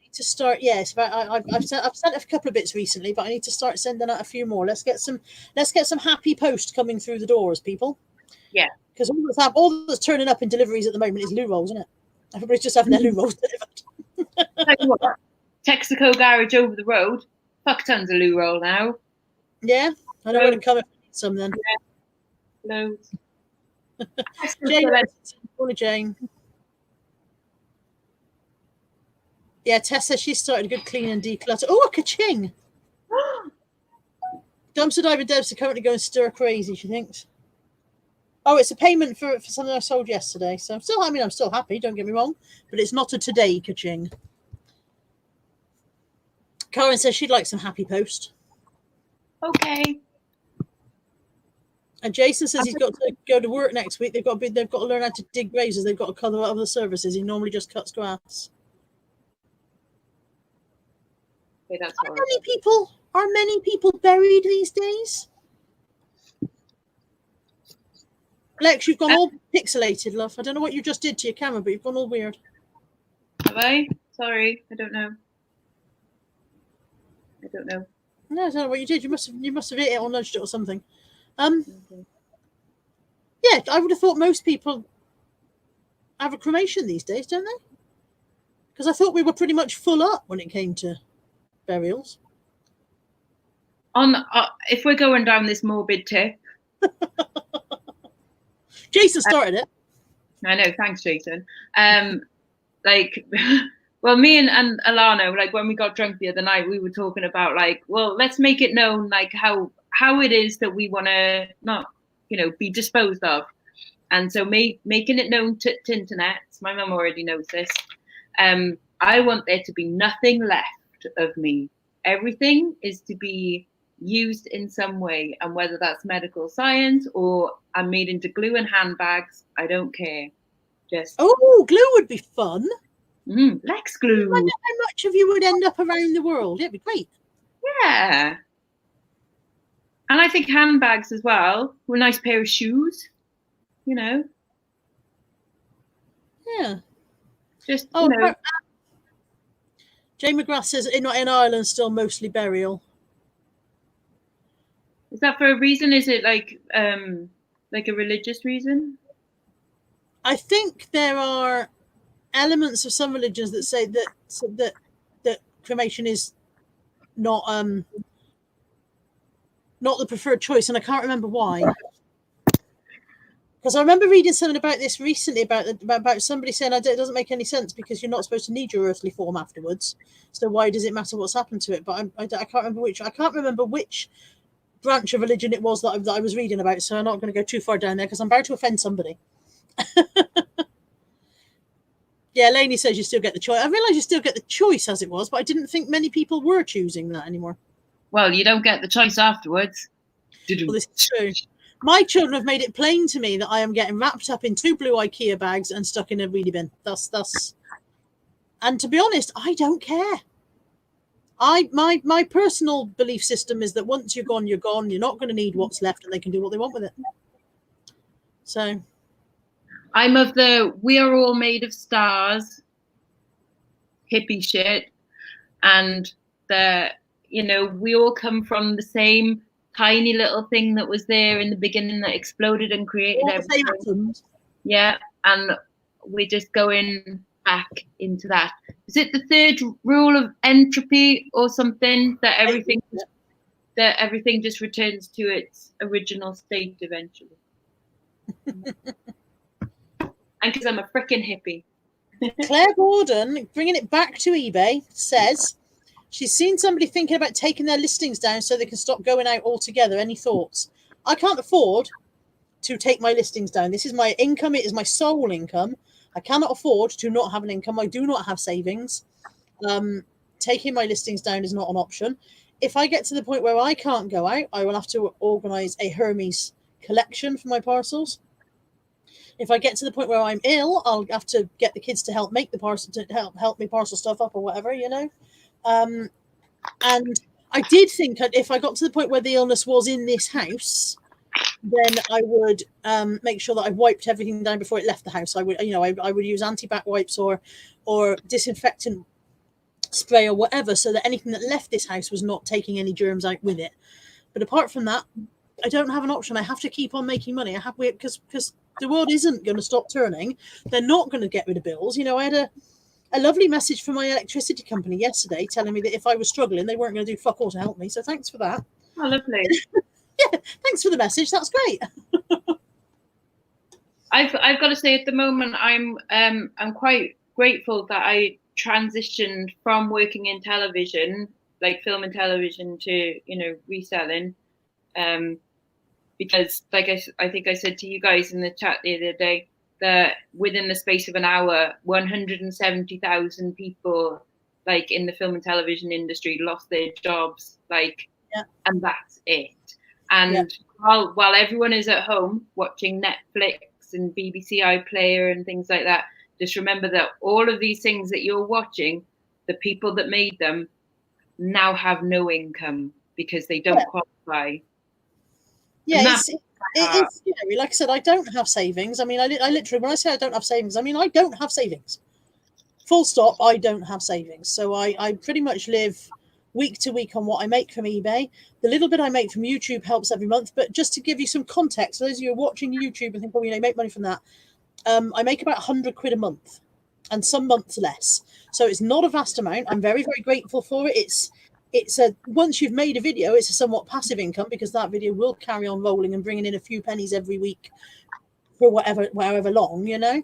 need to start. Yes, but I've sent a couple of bits recently, but I need to start sending out a few more. Let's get some happy post coming through the doors, people.
Yeah.
Because all that's turning up in deliveries at the moment is loo rolls, isn't it? Everybody's just having their loo rolls delivered.
Tell you what, Texaco garage over the road. Fuck tons of loo roll now.
Yeah, I know where to come if I need some then.
Yeah. Loads.
Jane. Yeah, Tess says she started a good clean and declutter. Oh, a ka-ching! Dumpster Diver Debs are currently going stir crazy, she thinks. Oh, it's a payment for something I sold yesterday. So I'm still happy, don't get me wrong. But it's not a today ka-ching. Karen says she'd like some happy post.
Okay.
And Jason says he's got to go to work next week. They've got to learn how to dig graves. They've got to cover other services. He normally just cuts grass.
Okay, that's
Are many people buried these days? Lex, you've gone all pixelated, love. I don't know what you just did to your camera, but you've gone all weird.
Have I? Sorry, I don't know. I don't know.
No, I don't know what you did. You must have hit it or nudged it or something.
Okay.
Yeah, I would have thought most people have a cremation these days, don't they? Because I thought we were pretty much full up when it came to burials.
If we're going down this morbid tip,
Jason started it.
I know, thanks, Jason. Like, well, me and Alana, like when we got drunk the other night, we were talking about like, well, let's make it known like how it is that we want to not, be disposed of. And so making it known to internet, my mum already knows this. I want there to be nothing left of me. Everything is to be used in some way, and whether that's medical science or I'm made into glue and handbags, I don't care. Just
glue would be fun.
LEXX glue.
I wonder how much of you would end up around the world. It'd be great.
Yeah. And I think handbags as well, with a nice pair of shoes,
Yeah.
Just,
Jay McGrath says in Ireland still mostly burial.
Is that for a reason? Is it like a religious reason?
I think there are elements of some religions that say that cremation is not the preferred choice, and I can't remember why. Because I remember reading something about this recently about somebody saying it doesn't make any sense because you're not supposed to need your earthly form afterwards. So why does it matter what's happened to it? But I can't remember which branch of religion it was that I was reading about. So I'm not going to go too far down there because I'm about to offend somebody. Yeah, Lainey says you still get the choice. I realise you still get the choice as it was, but I didn't think many people were choosing that anymore.
Well, you don't get the choice afterwards.
Well, this is true. My children have made it plain to me that I am getting wrapped up in 2 blue IKEA bags and stuck in a wheelie bin. That's. And to be honest, I don't care. My personal belief system is that once you're gone, you're gone. You're not going to need what's left, and they can do what they want with it. So.
I'm of the we are all made of stars hippie shit, and we all come from the same tiny little thing that was there in the beginning that exploded and created everything. Yeah, and we're just going back into that. Is it the 3rd rule of entropy or something, that everything just returns to its original state eventually? And because I'm a freaking hippie.
Claire Gordon, bringing it back to eBay, says she's seen somebody thinking about taking their listings down so they can stop going out altogether. Any thoughts? I can't afford to take my listings down. This is my income. It is my sole income. I cannot afford to not have an income. I do not have savings. Taking my listings down is not an option. If I get to the point where I can't go out, I will have to organise a Hermes collection for my parcels. If I get to the point where I'm ill, I'll have to get the kids to help make the parcel, to help me parcel stuff up or whatever, And I did think that if I got to the point where the illness was in this house, then I would make sure that I wiped everything down before it left the house. I would use anti-bac wipes or disinfectant spray or whatever, so that anything that left this house was not taking any germs out with it. But apart from that, I don't have an option. I have to keep on making money. I have because the world isn't going to stop turning. They're not going to get rid of bills. I had a lovely message from my electricity company yesterday telling me that if I was struggling, they weren't going to do fuck all to help me. So thanks for that.
Oh, lovely.
Yeah, thanks for the message. That's great.
I've got to say, at the moment, I'm quite grateful that I transitioned from working in television, like film and television, to reselling. Because like I think I said to you guys in the chat the other day, that within the space of an hour, 170,000 people like in the film and television industry lost their jobs, and that's it. And while everyone is at home watching Netflix and BBC iPlayer and things like that, just remember that all of these things that you're watching, the people that made them now have no income because they don't qualify.
Yeah, it's scary. Like I said, I don't have savings. I mean, I literally, when I say I don't have savings, I mean I don't have savings. Full stop. I don't have savings. So I pretty much live week to week on what I make from eBay. The little bit I make from YouTube helps every month. But just to give you some context, those of you who are watching YouTube and think, oh, you make money from that, I make about 100 quid a month, and some months less. So it's not a vast amount. I'm very, very grateful for it. It's a once you've made a video, it's a somewhat passive income because that video will carry on rolling and bringing in a few pennies every week for whatever long, you know.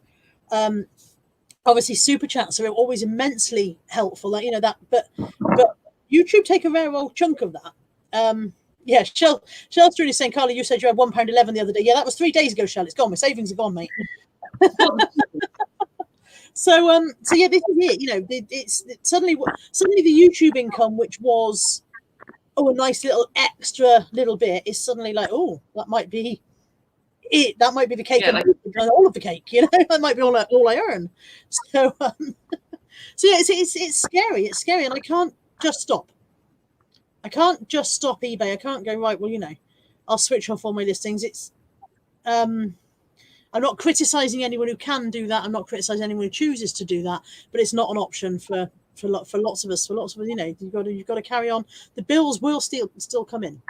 Obviously, super chats are always immensely helpful, like, you know, that. But YouTube take a rare old chunk of that. Yeah, Shell's truly saying, Carla, you said you had £1.11 the other day. Yeah, that was 3 days ago, Shell. It's gone. My savings are gone, mate. So yeah, this is it. You know, it's suddenly the YouTube income, which was a nice little extra little bit, is suddenly like, oh, that might be it. That might be the cake, all of the cake. You know, that might be all I earn. So so yeah, it's scary. It's scary, and I can't just stop. I can't just stop eBay. I can't go, right, well, you know, I'll switch off all my listings. It's I'm not criticizing anyone who can do that. I'm not criticizing anyone who chooses to do that, but it's not an option for lots of us. For lots of us, you know, you've got to carry on. The bills will still come in.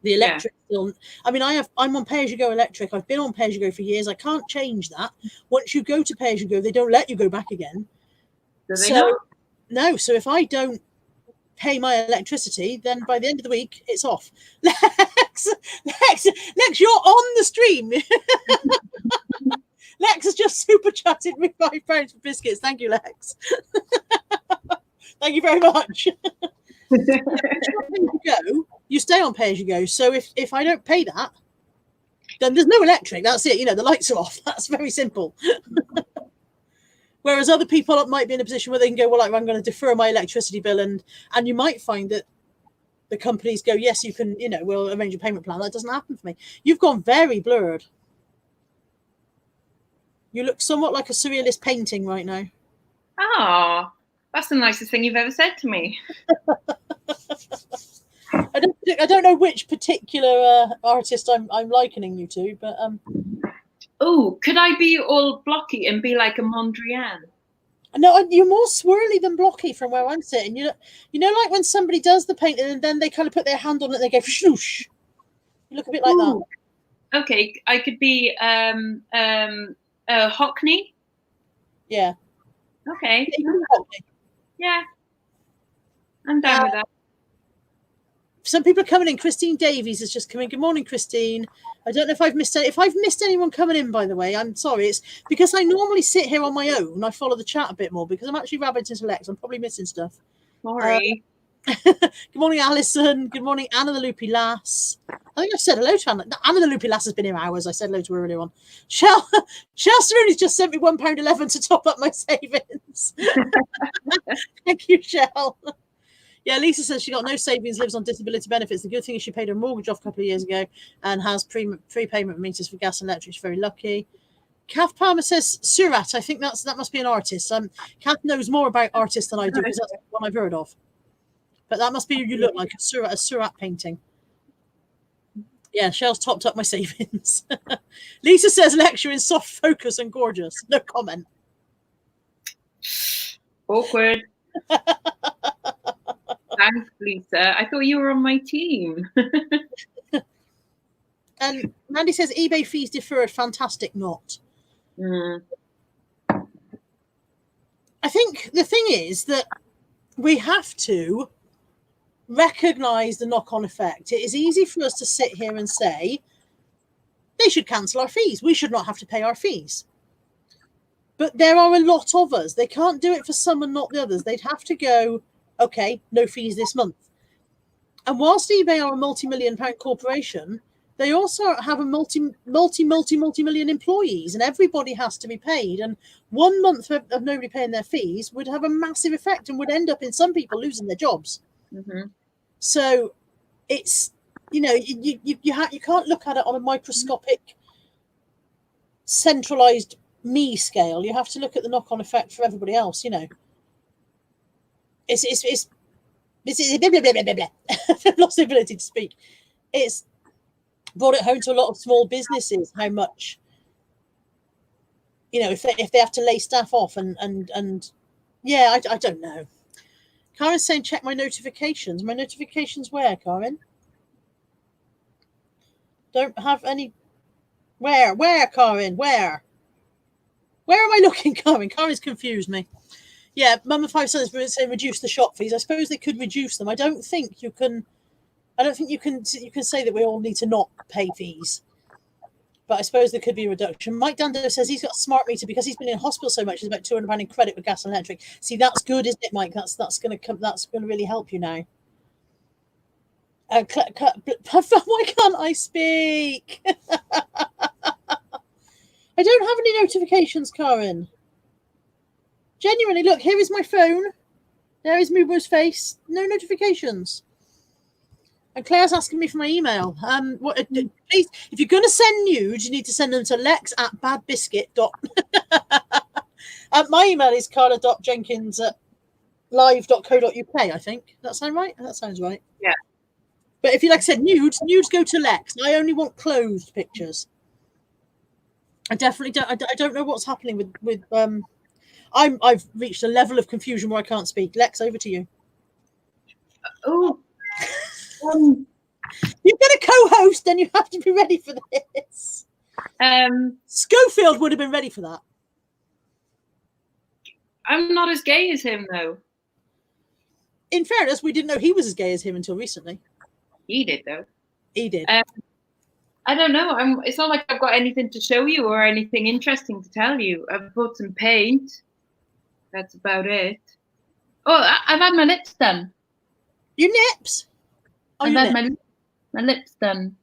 The electric still. I mean, I'm on pay as you go electric. I've been on pay as you go for years. I can't change that. Once you go to pay as you go, they don't let you go back again.
Do they not?
No. So if I don't pay my electricity, then by the end of the week it's off. Lex, you're on the stream. Lex has just super chatted me £5 for biscuits. Thank you, Lex. Thank you very much. You stay on pay as you go. So if I don't pay that, then there's no electric. That's it. You know, the lights are off. That's very simple. Whereas other people might be in a position where they can go, well, like, I'm going to defer my electricity bill, and you might find that the companies go, yes, you can, you know, we'll arrange a payment plan. That doesn't happen for me. You've gone very blurred. You look somewhat like a surrealist painting right now.
Oh, that's the nicest thing you've ever said to me.
I don't know which particular artist I'm likening you to, but
oh, could I be all blocky and be like a Mondrian?
No, you're more swirly than blocky from where I'm sitting. You know, like when somebody does the painting and then they kind of put their hand on it and they go swoosh. You look a bit like that.
Okay, I could be Hockney.
Yeah.
Okay. Yeah, I'm down with that.
Some people are coming in. Christine Davies is just coming. Good morning, Christine. I don't know if I've missed anyone coming in, by the way. I'm sorry. It's because I normally sit here on my own. I follow the chat a bit more because I'm actually rabbiting to LEXX. I'm probably missing stuff.
Sorry.
Good morning, Alison. Good morning, Anna the Loopy Lass. I think I said hello to Anna. Anna the Loopy Lass has been here hours. I said hello to her earlier on. Shell Saruni's just sent me £1.11 to top up my savings. Thank you, Shell. Yeah, Lisa says she got no savings, lives on disability benefits. The good thing is she paid her mortgage off a couple of years ago and has prepayment meters for gas and electric. She's very lucky. Kath Palmer says Surat. I think that must be an artist. Kath knows more about artists than I do because that's the one I've heard of. But that must be you look like, a Surat painting. Yeah, Shell's topped up my savings. Lisa says lecture in soft focus and gorgeous. No comment.
Awkward. Thanks, Lisa. I thought you were on my team.
And Mandy says eBay fees deferred. Fantastic, not. I think the thing is that we have to recognize the knock-on effect. It is easy for us to sit here and say they should cancel our fees. We should not have to pay our fees. But there are a lot of us. They can't do it for some and not the others. They'd have to go, okay, no fees this month. And whilst eBay are a multi-million-pound corporation, they also have a multi-million employees, and everybody has to be paid. And 1 month of nobody paying their fees would have a massive effect and would end up in some people losing their jobs. Mm-hmm. So it's, you know, you can't look at it on a microscopic, centralized me scale. You have to look at the knock-on effect for everybody else. You know, it's blah, blah, blah, blah, blah. I've lost the ability to speak. It's brought it home to a lot of small businesses how much, if they have to lay staff off and yeah, I don't know. Karen's saying check my notifications. My notifications where, Karen? Don't have any. Where, Karen? Where am I looking, Karen? Karen's confused me. Yeah, Mum of Five Sons saying reduce the shop fees. I suppose they could reduce them. I don't think you can say that we all need to not pay fees. But I suppose there could be a reduction. Mike Dando says he's got a smart meter because he's been in hospital so much. He's about £200 in credit with gas and electric. See, that's good, isn't it, Mike? That's going to really help you now. Why can't I speak? I don't have any notifications, Karen. Genuinely, look, here is my phone. There is Mubo's face. No notifications. And Claire's asking me for my email. Please, if you're going to send nudes, you need to send them to lex@badbiscuit. My email is carla.jenkins@live.co.uk, I think. That sound right? That sounds right.
Yeah.
But if you nudes go to Lex. I only want clothed pictures. I definitely don't. I don't know what's happening with I've reached a level of confusion where I can't speak. Lex, over to you.
Oh.
You've got a co-host, then you have to be ready for this. Schofield would have been ready for that.
I'm not as gay as him, though.
In fairness, we didn't know he was as gay as him until recently.
He did, though.
He did.
I don't know. It's not like I've got anything to show you or anything interesting to tell you. I've bought some paint. That's about it. Oh, I've had my lips done.
Your nips?
I've had my lips done,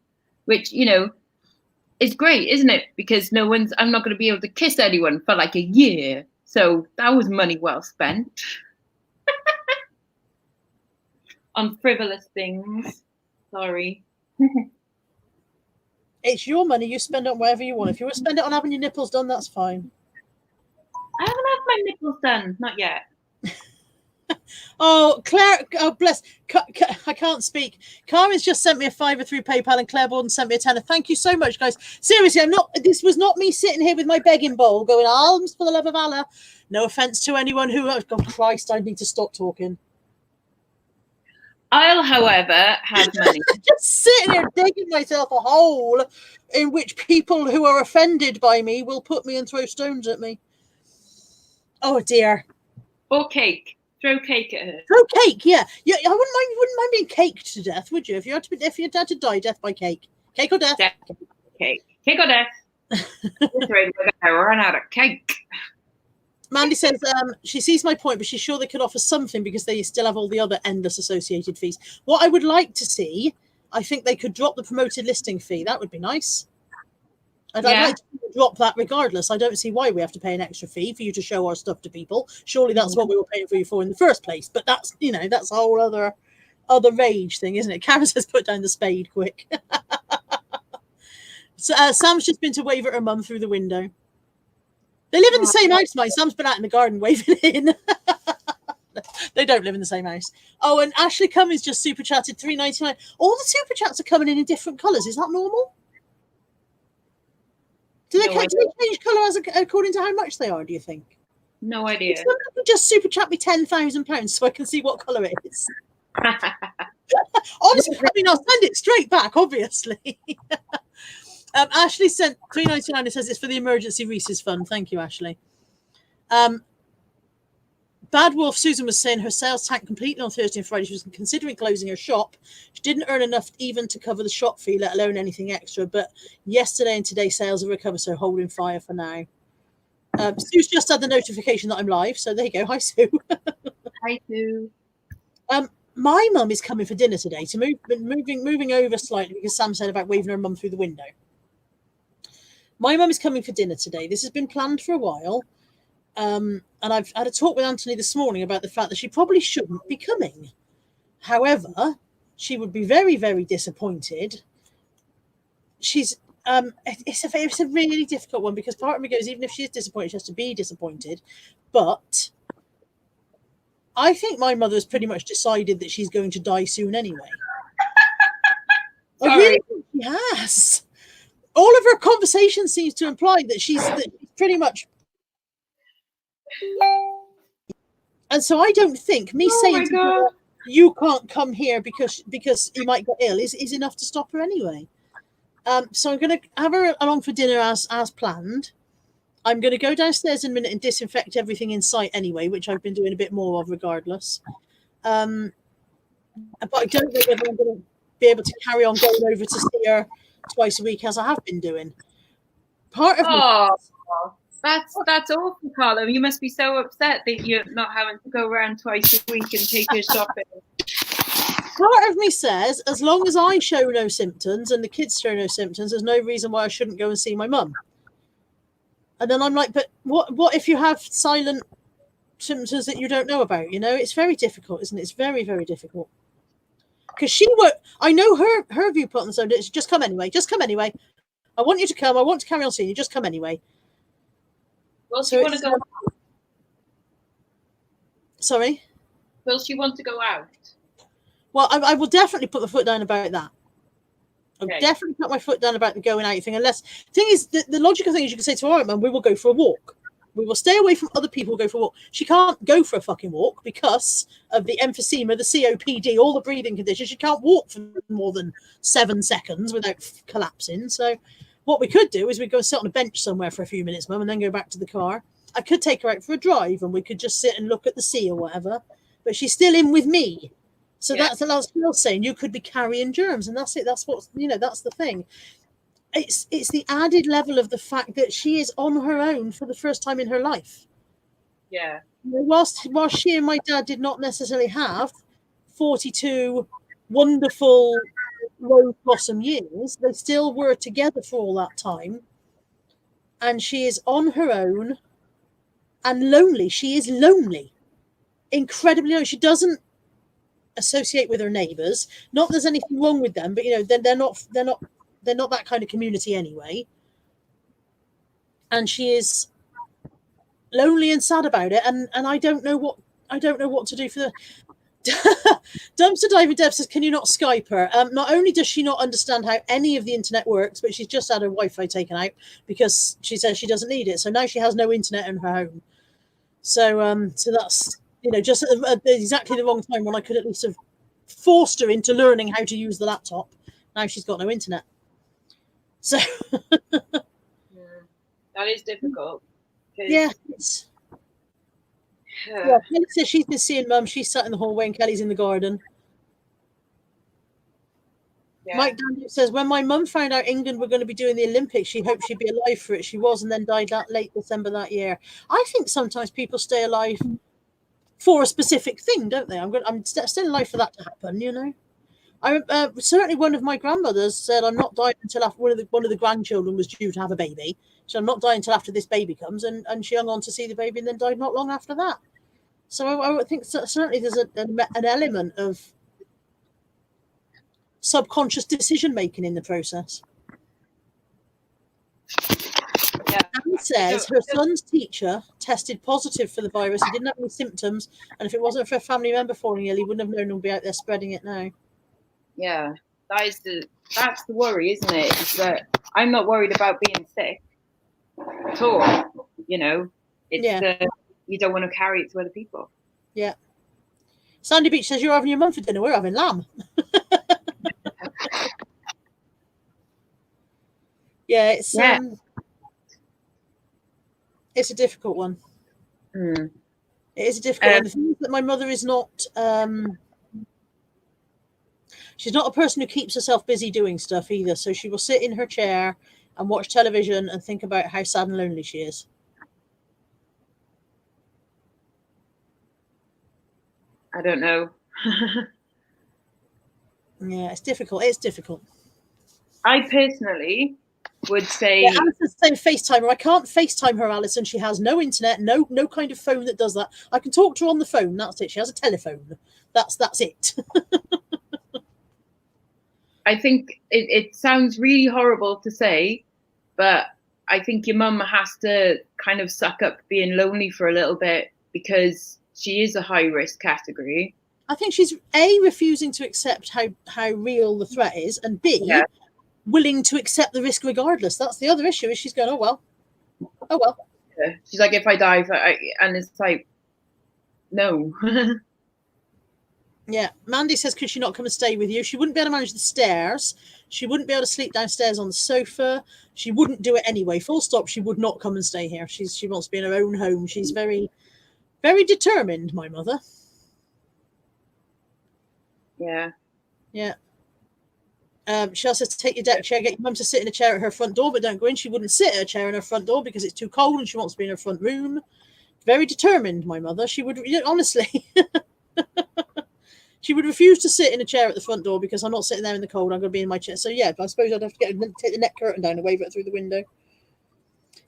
which, is great, isn't it? Because I'm not going to be able to kiss anyone for like a year. So that was money well spent on frivolous things. Sorry.
It's your money. You spend it on whatever you want. If you want to spend it on having your nipples done, that's fine.
I haven't had my nipples done. Not yet.
Oh, Claire, oh, bless. I can't speak. Karen's just sent me a £5 through PayPal and Claire Borden sent me a £10. Thank you so much, guys. Seriously, this was not me sitting here with my begging bowl going, alms for the love of Allah. No offense to anyone who, oh, God Christ, I need to stop talking.
I'll, however, have money.
Just sitting here digging myself a hole in which people who are offended by me will put me and throw stones at me. Oh, dear.
Or cake. Throw cake at her.
Throw cake, yeah. Yeah, I wouldn't mind being caked to death, would you? If you had to die death by cake. Cake or death?
Cake. Cake or death. We're going to run out of cake.
Mandy says she sees my point, but she's sure they could offer something because they still have all the other endless associated fees. What I would like to see, I think they could drop the promoted listing fee. That would be nice. I'd like to drop that regardless. I don't see why we have to pay an extra fee for you to show our stuff to people. Surely that's what we were paying for you for in the first place. But that's, that's a whole other rage thing, isn't it? Karen says put down the spade quick. So Sam's just been to wave at her mum through the window. They live in the same house, mate. Sam's been out in the garden waving in. They don't live in the same house. Oh, and Ashley Cummings just super chatted $3.99. All the super chats are coming in different colours. Is that normal? Do they change colour according to how much they are, do you think?
No idea.
Someone could just super chat me £10,000 so I can see what colour it is. Honestly, I'll send it straight back, obviously. Ashley sent $3.99 and says it's for the emergency Reese's fund. Thank you, Ashley. Bad Wolf Susan was saying her sales tanked completely on Thursday and Friday. She was considering closing her shop. She didn't earn enough even to cover the shop fee, let alone anything extra. But yesterday and today sales have recovered, so holding fire for now. Sue's just had the notification that I'm live, so there you go. Hi, Sue.
Hi, Sue.
My mum is coming for dinner today, so moving over slightly because Sam said about waving her mum through the window. My mum is coming for dinner today. This has been planned for a while. And I've had a talk with Anthony this morning about the fact that she probably shouldn't be coming. However, she would be very, very disappointed. It's a really difficult one because part of me goes, even if she is disappointed, she has to be disappointed. But I think my mother has pretty much decided that she's going to die soon anyway. I really think she has. All of her conversation seems to imply that she's pretty much. And so I don't think me saying to her, you can't come here because you might get ill is enough to stop her anyway. So I'm going to have her along for dinner as planned. I'm going to go downstairs in a minute and disinfect everything in sight anyway, which I've been doing a bit more of regardless. But I don't know whether I'm going to be able to carry on going over to see her twice a week as I have been doing. Part of
that's awful, Carla. You must be so upset that you're not having to go around twice a week and take her shopping.
Part of me says, as long as I show no symptoms and the kids show no symptoms, there's no reason why I shouldn't go and see my mum. And then I'm like, but what if you have silent symptoms that you don't know about? You know, it's very difficult, isn't it? It's very, very difficult. Because I know her viewpoint on the subject is just come anyway. Just come anyway. I want you to come. I want to carry on seeing you. Just come anyway.
Will she want to go out?
Sorry?
Will she want to go out?
Well, I will definitely put my foot down about that. I'll definitely put my foot down about the going out thing. Unless, thing is, the logical thing is you can say to her, all right, man, we will go for a walk. We will stay away from other people, go for a walk. She can't go for a fucking walk because of the emphysema, the COPD, all the breathing conditions. She can't walk for more than 7 seconds without collapsing. So what we could do is we go sit on a bench somewhere for a few minutes, Mum, and then go back to the car. I could take her out for a drive and we could just sit and look at the sea or whatever. But she's still in with me. So that's the last thing saying. You could be carrying germs, and that's it. That's what, that's the thing. It's the added level of the fact that she is on her own for the first time in her life.
Yeah.
Whilst she and my dad did not necessarily have 42 wonderful rose blossom years, they still were together for all that time. And she is on her own and lonely. She is lonely. Incredibly lonely. She doesn't associate with her neighbours. Not that there's anything wrong with them, but they're not that kind of community anyway. And she is lonely and sad about it, and I don't know what to do for the Dumpster Diver Deb says, can you not Skype her? Not only does she not understand how any of the internet works, but she's just had her Wi-Fi taken out because she says she doesn't need it. So now she has no internet in her home. So that's just at exactly the wrong time when I could at least have forced her into learning how to use the laptop. Now she's got no internet. So
that is difficult.
Yeah. Kelly says she's been seeing Mum. She's sat in the hallway and Kelly's in the garden. Yeah. Mike Daniel says, when my mum found out England were going to be doing the Olympics, she hoped she'd be alive for it. She was, and then died that late December that year. I think sometimes people stay alive for a specific thing, don't they? I'm still alive for that to happen, I certainly one of my grandmothers said, I'm not dying until after one of the grandchildren was due to have a baby. So I'm not dying until after this baby comes, and she hung on to see the baby and then died not long after that. So I think certainly there's an element of subconscious decision making in the process. Yeah. Anne says her son's teacher tested positive for the virus. He didn't have any symptoms, and if it wasn't for a family member falling ill, he wouldn't have known to be out there spreading it now.
Yeah, that's the worry, isn't it? Is that I'm not worried about being sick at all. It's you don't want to carry it to other people.
Yeah. Sandy Beach says, you're having your mum for dinner. We're having lamb. It's a difficult one. It is a difficult one. The thing is that my mother is not she's not a person who keeps herself busy doing stuff either. So she will sit in her chair and watch television and think about how sad and lonely she is.
I don't know.
Yeah, it's difficult. It's difficult.
I personally would say...
Yeah, Alison's saying FaceTime her. I can't FaceTime her, Alison. She has no internet, no kind of phone that does that. I can talk to her on the phone. That's it. She has a telephone. That's it.
I think it sounds really horrible to say, but I think your mum has to kind of suck up being lonely for a little bit because she is a high risk category.
I think she's A, refusing to accept how real the threat is, and B, willing to accept the risk regardless. That's the other issue, is she's going, oh well.
Yeah. She's like, if I die, and it's like, no.
Yeah, Mandy says, could she not come and stay with you? She wouldn't be able to manage the stairs. She wouldn't be able to sleep downstairs on the sofa. She wouldn't do it anyway. Full stop. She would not come and stay here. She wants to be in her own home. She's very, very determined, my mother.
Yeah.
Yeah. She also says, take your deck chair, get your mum to sit in a chair at her front door, but don't go in. She wouldn't sit at a chair in her front door because it's too cold and she wants to be in her front room. Very determined, my mother. She would, honestly... She would refuse to sit in a chair at the front door because I'm not sitting there in the cold. I'm going to be in my chair. So, yeah, I suppose I'd have to take the net curtain down and wave it through the window.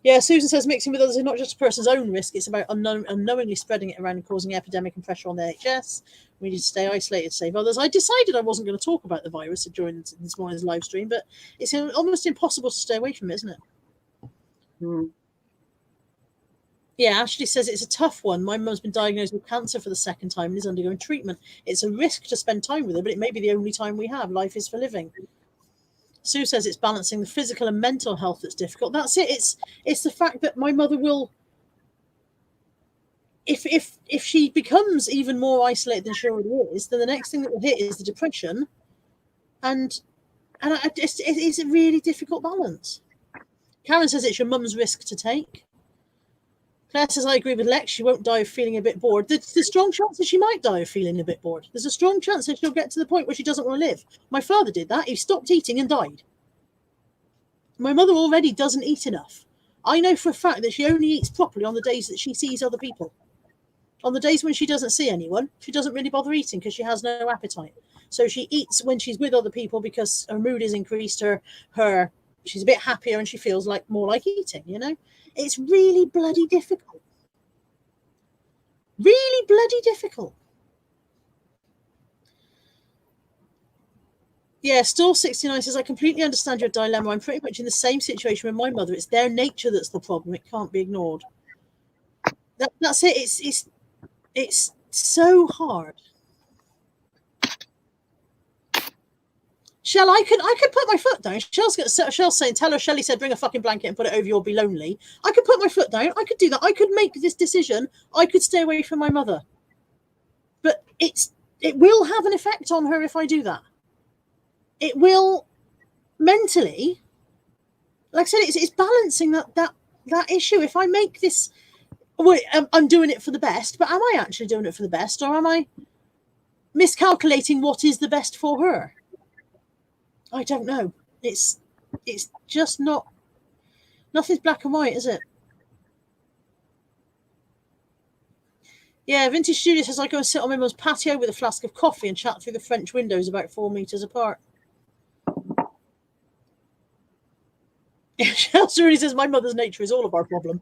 Yeah, Susan says mixing with others is not just a person's own risk. It's about unknowingly spreading it around and causing epidemic and pressure on the NHS. We need to stay isolated, save others. I decided I wasn't going to talk about the virus during this morning's live stream, but it's almost impossible to stay away from it, isn't it?
Mm.
Yeah, Ashley says it's a tough one. My mum's been diagnosed with cancer for the second time and is undergoing treatment. It's a risk to spend time with her, but it may be the only time we have. Life is for living. Sue says it's balancing the physical and mental health that's difficult. That's it. It's the fact that my mother will, if she becomes even more isolated than she already is, then the next thing that will hit is the depression, and it's a really difficult balance. Karen says it's your mum's risk to take. Claire says, I agree with Lex. She won't die of feeling a bit bored. There's a strong chance that she might die of feeling a bit bored. There's a strong chance that she'll get to the point where she doesn't want to live. My father did that. He stopped eating and died. My mother already doesn't eat enough. I know for a fact that she only eats properly on the days that she sees other people. On the days when she doesn't see anyone, she doesn't really bother eating because she has no appetite. So she eats when she's with other people because her mood is increased, she's a bit happier and she feels like more like eating, you know? It's really bloody difficult. Really bloody difficult. Yeah, Store 69 says, I completely understand your dilemma. I'm pretty much in the same situation with my mother. It's their nature that's the problem. It can't be ignored. That's it. It's so hard. Shell, I could put my foot down. Shell's saying, tell her Shelley said, bring a fucking blanket and put it over, you'll be lonely. I could put my foot down. I could do that. I could make this decision. I could stay away from my mother. But it will have an effect on her if I do that. It will mentally, like I said, it's balancing that issue. If I make this, well, I'm doing it for the best, but am I actually doing it for the best, or am I miscalculating what is the best for her? I don't know. It's just nothing's black and white, is it? Yeah, Vintage Studio says, I go and sit on my mum's patio with a flask of coffee and chat through the French windows about 4 meters apart. Chelsea really says, my mother's nature is all of our problem.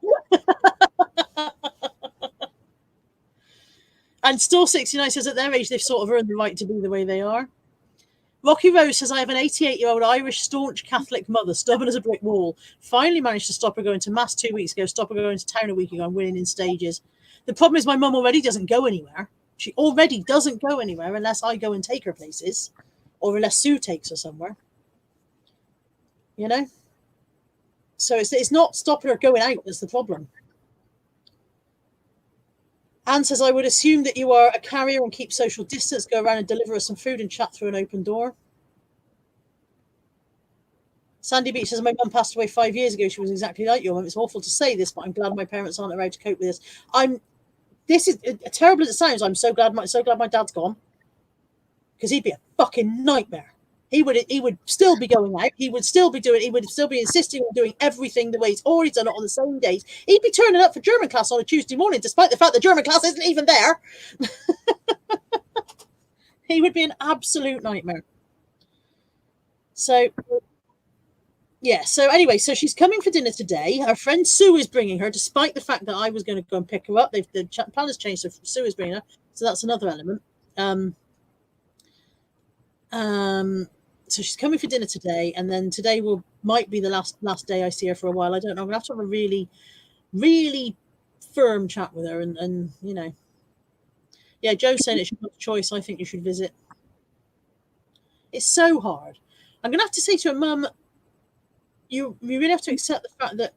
And Store 69 says, at their age, they've sort of earned the right to be the way they are. Rocky Rose says, I have an 88-year-old Irish staunch Catholic mother, stubborn as a brick wall. Finally managed to stop her going to mass 2 weeks ago, stop her going to town a week ago and winning in stages. The problem is my mum already doesn't go anywhere. She already doesn't go anywhere unless I go and take her places, or unless Sue takes her somewhere. You know? So it's not stopping her going out that's the problem. Anne says, I would assume that you are a carrier and keep social distance, go around and deliver us some food and chat through an open door. Sandy Beach says, my mum passed away 5 years ago. She was exactly like your mum. It's awful to say this, but I'm glad my parents aren't around to cope with this. This is terrible as it sounds. I'm so glad my dad's gone, because he'd be a fucking nightmare. He would still be going out. He would still be insisting on doing everything the way he's always done it on the same days. He'd be turning up for German class on a Tuesday morning, despite the fact that German class isn't even there. He would be an absolute nightmare. So, yeah. So anyway, so she's coming for dinner today. Her friend Sue is bringing her, despite the fact that I was going to go and pick her up. The plan has changed, so Sue is bringing her. So that's another element. So she's coming for dinner today, and then today might be the last day I see her for a while. I don't know. I'm gonna have to have a really, really firm chat with her, and you know, Yeah, Joe's saying it's your choice. I think you should visit. It's so hard. I'm going to have to say to her, Mum, you really have to accept the fact that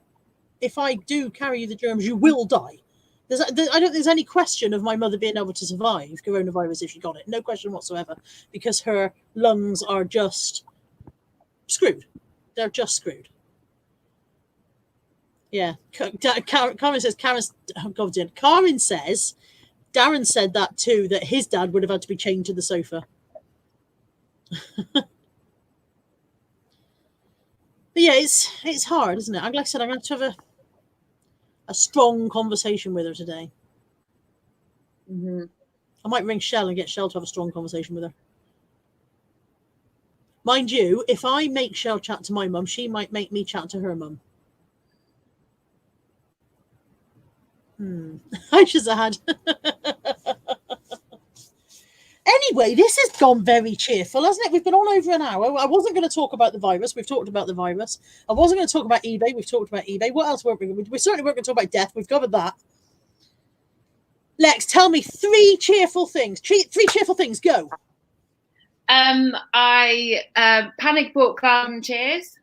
if I do carry the germs, you will die. I don't think there's any question of my mother being able to survive coronavirus if she got it. No question whatsoever, because her lungs are just screwed. They're just screwed. Yeah. Karen says, Karen says, Darren said that too, that his dad would have had to be chained to the sofa. But yeah, it's hard, isn't it? Like I said, I'm going to have a strong conversation with her today.
Mm-hmm.
I might ring Shell and get Shell to have a strong conversation with her. Mind you, if I make Shell chat to my mum, she might make me chat to her mum. Hi, Shazad. Anyway, this has gone very cheerful, hasn't it? We've been on over an hour. I wasn't going to talk about the virus. We've talked about the virus. I wasn't going to talk about eBay. We've talked about eBay. What else weren't we? We certainly weren't going to talk about death. We've covered that. Lex, tell me three cheerful things. Three cheerful things. Go.
I panic bought garden chairs.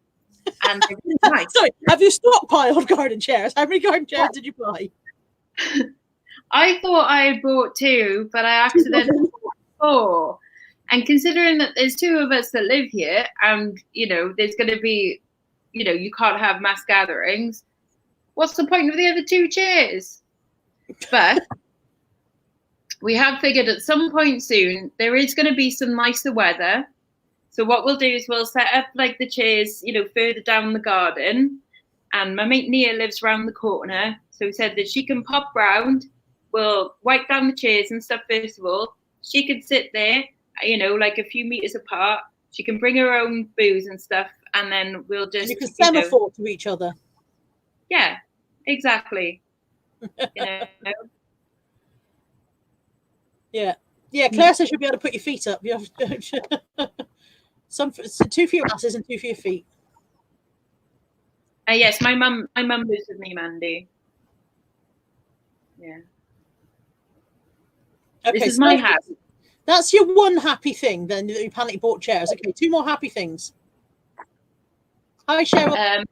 And they're really nice.
Sorry, have you stockpiled garden chairs? How many garden chairs did you buy?
I thought I had bought 2, but I accidentally bought 4. And considering that there's 2 of us that live here, and there's going to be, you can't have mass gatherings. What's the point of the other 2 chairs? But we have figured at some point soon there is going to be some nicer weather. So what we'll do is we'll set up like the chairs, further down the garden. And my mate Nia lives round the corner. So we said that she can pop round. We'll wipe down the chairs and stuff first of all. She could sit there, like a few meters apart. She can bring her own booze and stuff. And then we'll just...
And you can semaphore to each other.
Yeah, exactly.
Yeah. Yeah, Claire says you'll be able to put your feet up. You have 2 for your asses and 2 for your feet.
Yes, my mum lives with me, Mandy. Yeah. Okay, this is my house.
That's your one happy thing, then, that you panic bought chairs. Okay, 2 more happy things. Hi, Cheryl.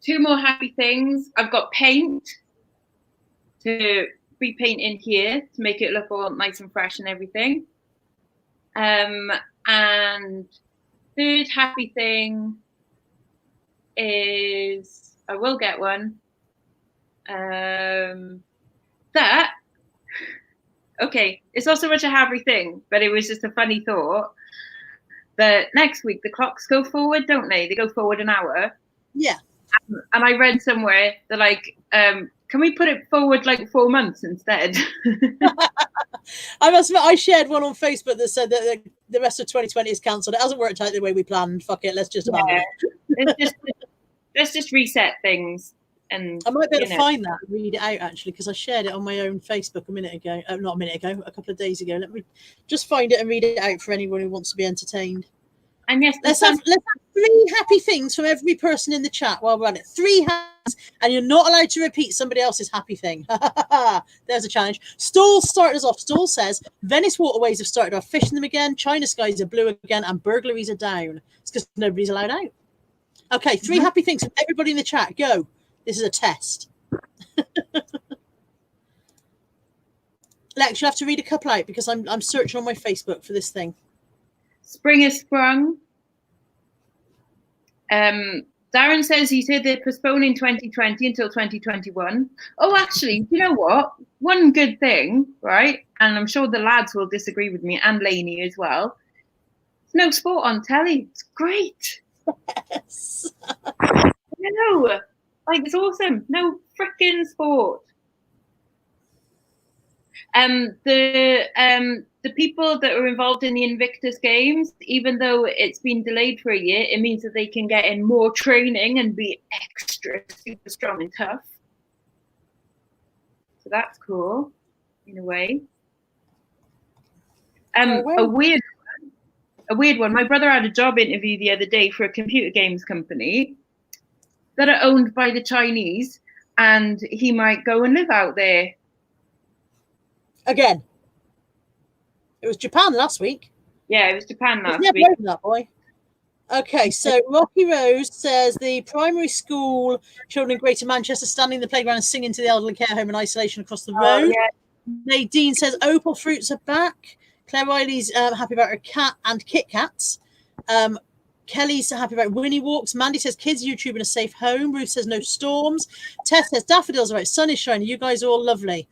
2 more happy things. I've got paint to repaint in here to make it look all nice and fresh and everything. And 3rd happy thing is I will get one. Okay, it's not so much a happy thing, but it was just a funny thought that next week the clocks go forward, don't they? They go forward an hour.
Yeah.
And I read somewhere that can we put it forward like 4 months instead?
I must admit, I shared one on Facebook that said that the rest of 2020 is cancelled. It hasn't worked out the way we planned. Fuck it, let's just abandon it.
Let's just reset things. And
I might be able to find that and read it out, actually, because I shared it on my own Facebook a couple of days ago. Let me just find it and read it out for anyone who wants to be entertained.
And yes,
let's have 3 happy things from every person in the chat while we're at it. 3 happy, and you're not allowed to repeat somebody else's happy thing. There's a challenge. Stoll started us off. Stoll says Venice waterways have started off fishing them again. China skies are blue again, and burglaries are down. It's because nobody's allowed out. Okay, 3 happy things from everybody in the chat. Go. This is a test. Lex, you'll have to read a couple out because I'm searching on my Facebook for this thing.
Spring has sprung. Darren says he said they're postponing 2020 until 2021. Oh, actually, you know what? One good thing, right? And I'm sure the lads will disagree with me, and Lainey as well. There's no sport on telly. It's great.
Yes.
No, it's awesome. No freaking sport. The people that are involved in the Invictus Games, even though it's been delayed for a year, it means that they can get in more training and be extra super strong and tough. So that's cool, in a way. A weird one. My brother had a job interview the other day for a computer games company that are owned by the Chinese, and he might go and live out there.
Again. It was Japan last week.
Yeah, it was Japan last
never
week.
opened that, boy. Okay, so Rocky Rose says the primary school children in Greater Manchester standing in the playground and singing to the elderly care home in isolation across the road.
Yeah.
Nadine says Opal fruits are back. Claire Riley's happy about her cat and Kit Kats. Kelly's happy about Winnie walks. Mandy says kids YouTube in a safe home. Ruth says no storms. Tess says daffodils are right. Sun is shining. You guys are all lovely.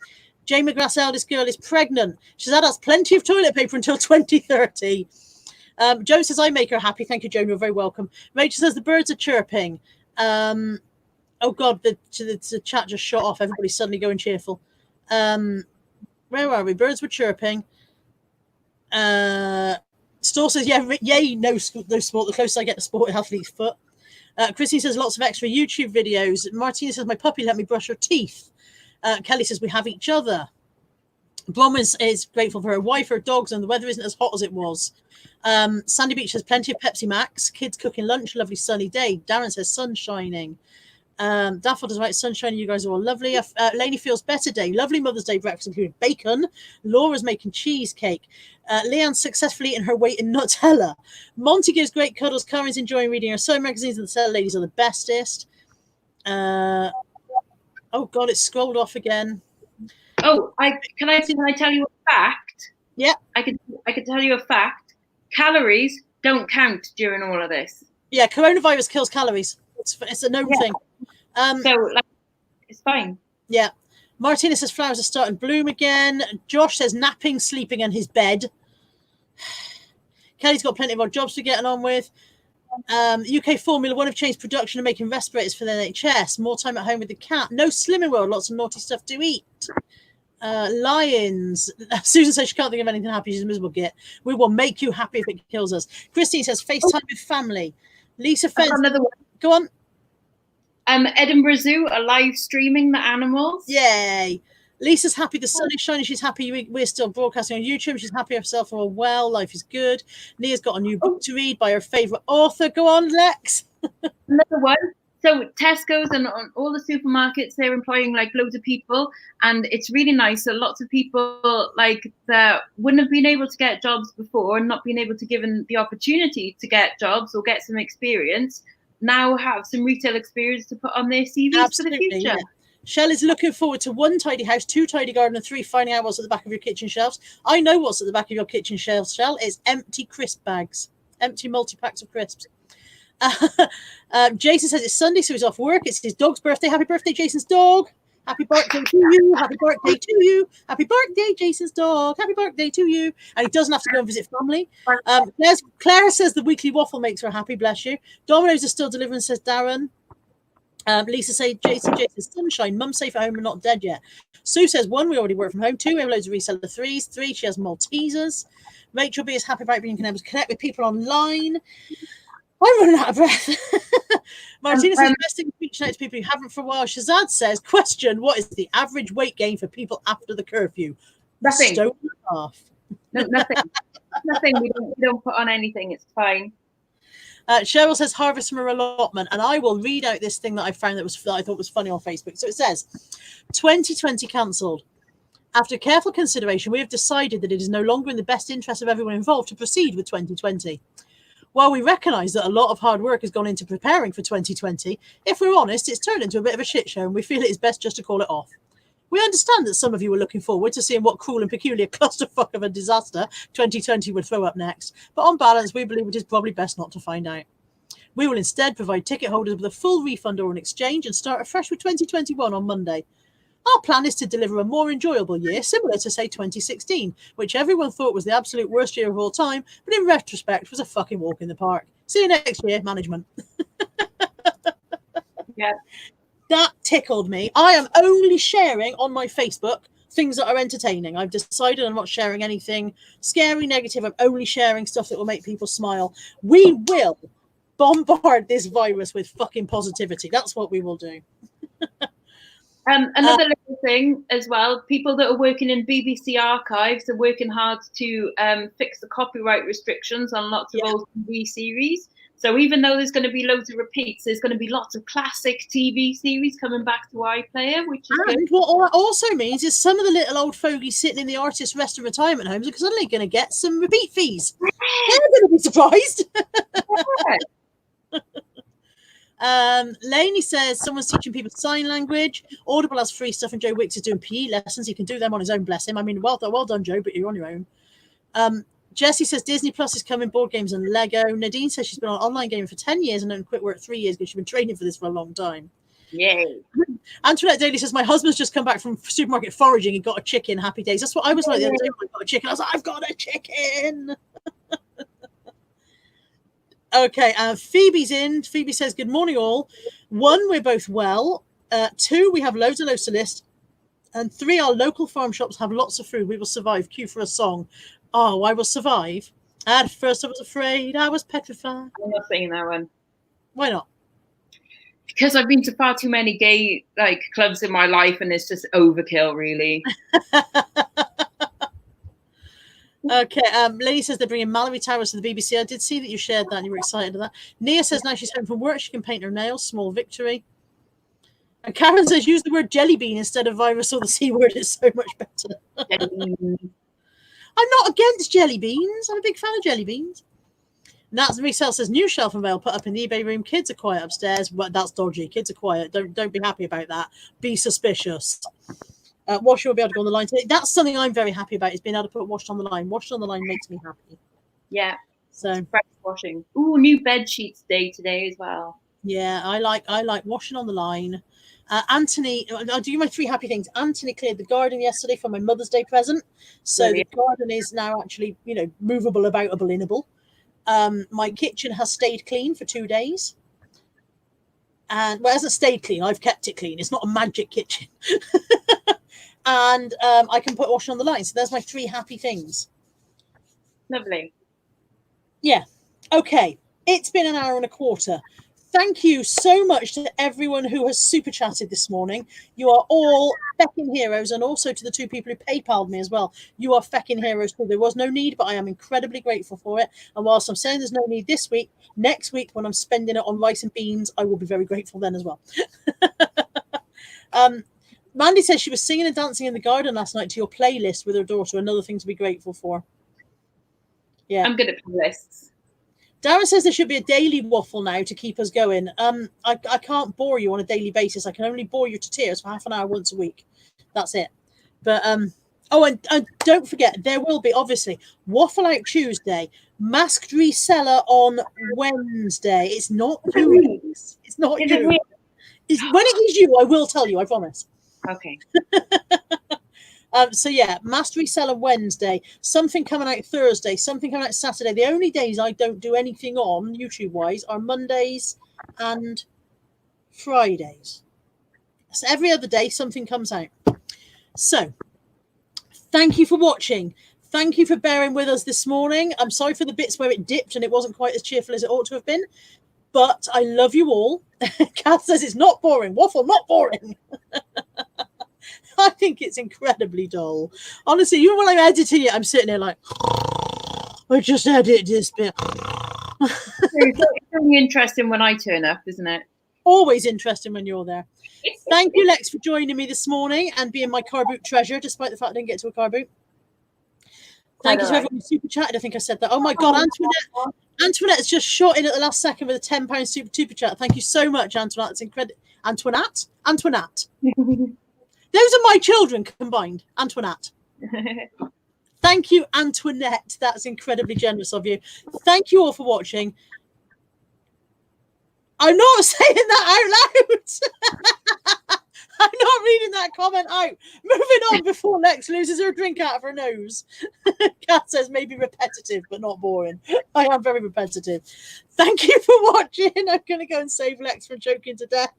Jane McGrath's eldest girl is pregnant. She said that's plenty of toilet paper until 2030. Joan says I make her happy. Thank you, Joan. You're very welcome. Rachel says the birds are chirping. Oh God, the chat just shut off. Everybody's suddenly going cheerful. Where are we? Birds were chirping. Store says, yeah, yay, no sport. The closer I get to sport, athlete's foot. Christine says lots of extra YouTube videos. Martina says my puppy let me brush her teeth. Kelly says we have each other. Bronwyn is grateful for her wife, her dogs, and the weather isn't as hot as it was. Sandy Beach says plenty of Pepsi Max. Kids cooking lunch, lovely sunny day. Darren says sun shining. Daffodils right, sunshine. You guys are all lovely. Lainey feels better day. Lovely Mother's Day breakfast including bacon. Laura's making cheesecake. Leanne's successfully eating her weight in Nutella. Monty gives great cuddles. Karen's enjoying reading her sewing magazines, and the Cellar Ladies are the bestest. Oh God, it's scrolled off again.
Oh, can I tell you a fact?
Yeah,
I could tell you a fact. Calories don't count during all of this.
Yeah, coronavirus kills calories. It's a known thing.
So it's fine.
Yeah. Martina says flowers are starting to bloom again. Josh says napping, sleeping, and his bed. Kelly's got plenty of odd jobs to getting on with. UK Formula One have changed production and making respirators for the NHS. More time at home with the cat. No Slimming World. Lots of naughty stuff to eat. Lions. Susan says she can't think of anything happy. She's a miserable git. We will make you happy if it kills us. Christine says FaceTime with family. Lisa Fence.
Another one.
Go on.
Edinburgh Zoo are live streaming the animals.
Yay. Lisa's happy the sun is shining. She's happy we're still broadcasting on YouTube. She's happy herself all well. Life is good. Nia's got a new book to read by her favourite author. Go on, Lex.
Another one. So Tesco's and all the supermarkets, they're employing like loads of people, and it's really nice. So lots of people like that wouldn't have been able to get jobs before and not been able to given the opportunity to get jobs or get some experience, now have some retail experience to put on their CVs. Absolutely, for the future. Yeah.
Shell is looking forward to 1 tidy house, 2 tidy garden, and 3 finding out what's at the back of your kitchen shelves. I know what's at the back of your kitchen shelves, Shell. It's empty crisp bags, empty multi-packs of crisps. Jason says it's Sunday, so he's off work. It's his dog's birthday. Happy birthday, Jason's dog. Happy birthday to you. Happy birthday to you. Happy birthday, Jason's dog. Happy birthday to you. And he doesn't have to go and visit family. Claire says the weekly waffle makes her happy. Bless you. Domino's is still delivering, says Darren. Lisa says Jason's sunshine. Mum's safe at home and not dead yet. Sue says 1, we already work from home. 2, we have loads of reseller 3s. 3, she has Maltesers. Rachel B is happy about being able to connect with people online. I'm running out of breath. Martina says best thing reaching out to people who haven't for a while. Shazad says, question, what is the average weight gain for people after the curfew?
Nothing.
Stone and a half.
No, nothing. Nothing. We don't put on anything. It's fine.
Cheryl says harvest from her allotment, and I will read out this thing that I found that I thought was funny on Facebook. So it says 2020 cancelled. After careful consideration, we have decided that it is no longer in the best interest of everyone involved to proceed with 2020. While we recognise that a lot of hard work has gone into preparing for 2020, if we're honest, it's turned into a bit of a shit show, and we feel it is best just to call it off. We understand that some of you are looking forward to seeing what cruel and peculiar clusterfuck of a disaster 2020 would throw up next, but on balance, we believe it is probably best not to find out. We will instead provide ticket holders with a full refund or an exchange and start afresh with 2021 on Monday. Our plan is to deliver a more enjoyable year, similar to, say, 2016, which everyone thought was the absolute worst year of all time, but in retrospect was a fucking walk in the park. See you next year, management.
Yeah.
That tickled me. I am only sharing on my Facebook things that are entertaining. I've decided I'm not sharing anything scary, negative. I'm only sharing stuff that will make people smile. We will bombard this virus with fucking positivity. That's what we will do.
Another little thing as well, people that are working in BBC archives are working hard to fix the copyright restrictions on lots of old TV series. So even though there's going to be loads of repeats, there's going to be lots of classic TV series coming back to iPlayer, which is good.
What all that also means is some of the little old fogies sitting in the artist rest and retirement homes are suddenly going to get some repeat fees. They're going to be surprised. Lainey says someone's teaching people sign language. Audible has free stuff, and Joe Wicks is doing PE lessons. He can do them on his own, bless him. I mean, well done, Joe, but you're on your own. Jessie says Disney Plus is coming, board games and Lego. Nadine says she's been on online gaming for 10 years and then quit work 3 years because she's been training for this for a long time.
Yay.
Antoinette Daly says my husband's just come back from supermarket foraging. He got a chicken. Happy days. That's what I was like the other day when I got a chicken. I was like, I've got a chicken. Okay, Phoebe's in. Phoebe says, good morning, all. 1, we're both well. 2, we have loads and loads to list. And 3, our local farm shops have lots of food. We will survive. Cue for a song. Oh, I will survive. At first, I was afraid. I was petrified.
I'm not singing that one.
Why not?
Because I've been to far too many gay clubs in my life, and it's just overkill, really.
Okay, Lady says they're bringing Mallory Towers to the BBC. I did see that you shared that and you were excited about that. Nia says now she's home from work, she can paint her nails. Small victory. And Karen says use the word jelly bean instead of virus or the C word. It's so much better. I'm not against jelly beans. I'm a big fan of jelly beans. Nats Resell says new shelf and veil put up in the eBay room. Kids are quiet upstairs. Well, that's dodgy. Kids are quiet. Don't be happy about that. Be suspicious. Washer will be able to go on the line today. That's something I'm very happy about, is being able to put washed on the line. Washed on the line makes me happy.
Yeah.
So
fresh washing. Ooh, new bed sheets day today as well.
Yeah, I like washing on the line. Anthony, I'll do my 3 happy things. Anthony cleared the garden yesterday for my Mother's Day present. So Brilliant. The garden is now actually, movable, aboutable, innable. My kitchen has stayed clean for 2 days. And well, it hasn't stayed clean. I've kept it clean. It's not a magic kitchen. And I can put washing on the line. So there's my 3 happy things.
Lovely.
Yeah. Okay. It's been an hour and a quarter. Thank you so much to everyone who has super chatted this morning. You are all fecking heroes, and also to the 2 people who PayPal'd me as well. You are fecking heroes too. There was no need, but I am incredibly grateful for it. And whilst I'm saying there's no need this week, next week when I'm spending it on rice and beans, I will be very grateful then as well. Mandy says she was singing and dancing in the garden last night to your playlist with her daughter. Another thing to be grateful for. Yeah,
I'm good at playlists.
Darren says there should be a daily waffle now to keep us going. I can't bore you on a daily basis. I can only bore you to tears for half an hour once a week. That's it. But and don't forget, there will be obviously Waffle Out Tuesday, Masked Reseller on Wednesday. It's not you. It's not you. When it is you, I will tell you. I promise.
Okay.
So yeah, Mastery Seller Wednesday, something coming out Thursday, something coming out Saturday. The only days I don't do anything on YouTube wise are Mondays and Fridays. So every other day something comes out. So thank you for watching. Thank you for bearing with us this morning. I'm sorry for the bits where it dipped and it wasn't quite as cheerful as it ought to have been, but I love you all. Kath says it's not boring. Waffle, not boring. I think it's incredibly dull. Honestly, even when I'm editing it, I'm sitting there like, I just edit this bit.
It's really interesting when I turn up, isn't it?
Always interesting when you're there. Thank you, Lex, for joining me this morning and being my car boot treasure, despite the fact I didn't get to a car boot. Thank you to everyone who super chatted. I think I said that. Oh my God, Antoinette's just shot in at the last second with a £10 super chat. Thank you so much, Antoinette. It's incredible. Antoinette. Those are my children combined. Antoinette. Thank you, Antoinette. That's incredibly generous of you. Thank you all for watching. I'm not saying that out loud. I'm not reading that comment out. Moving on before Lex loses her drink out of her nose. Kat says maybe repetitive, but not boring. I am very repetitive. Thank you for watching. I'm going to go and save Lex from choking to death.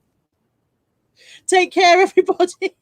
Take care, everybody.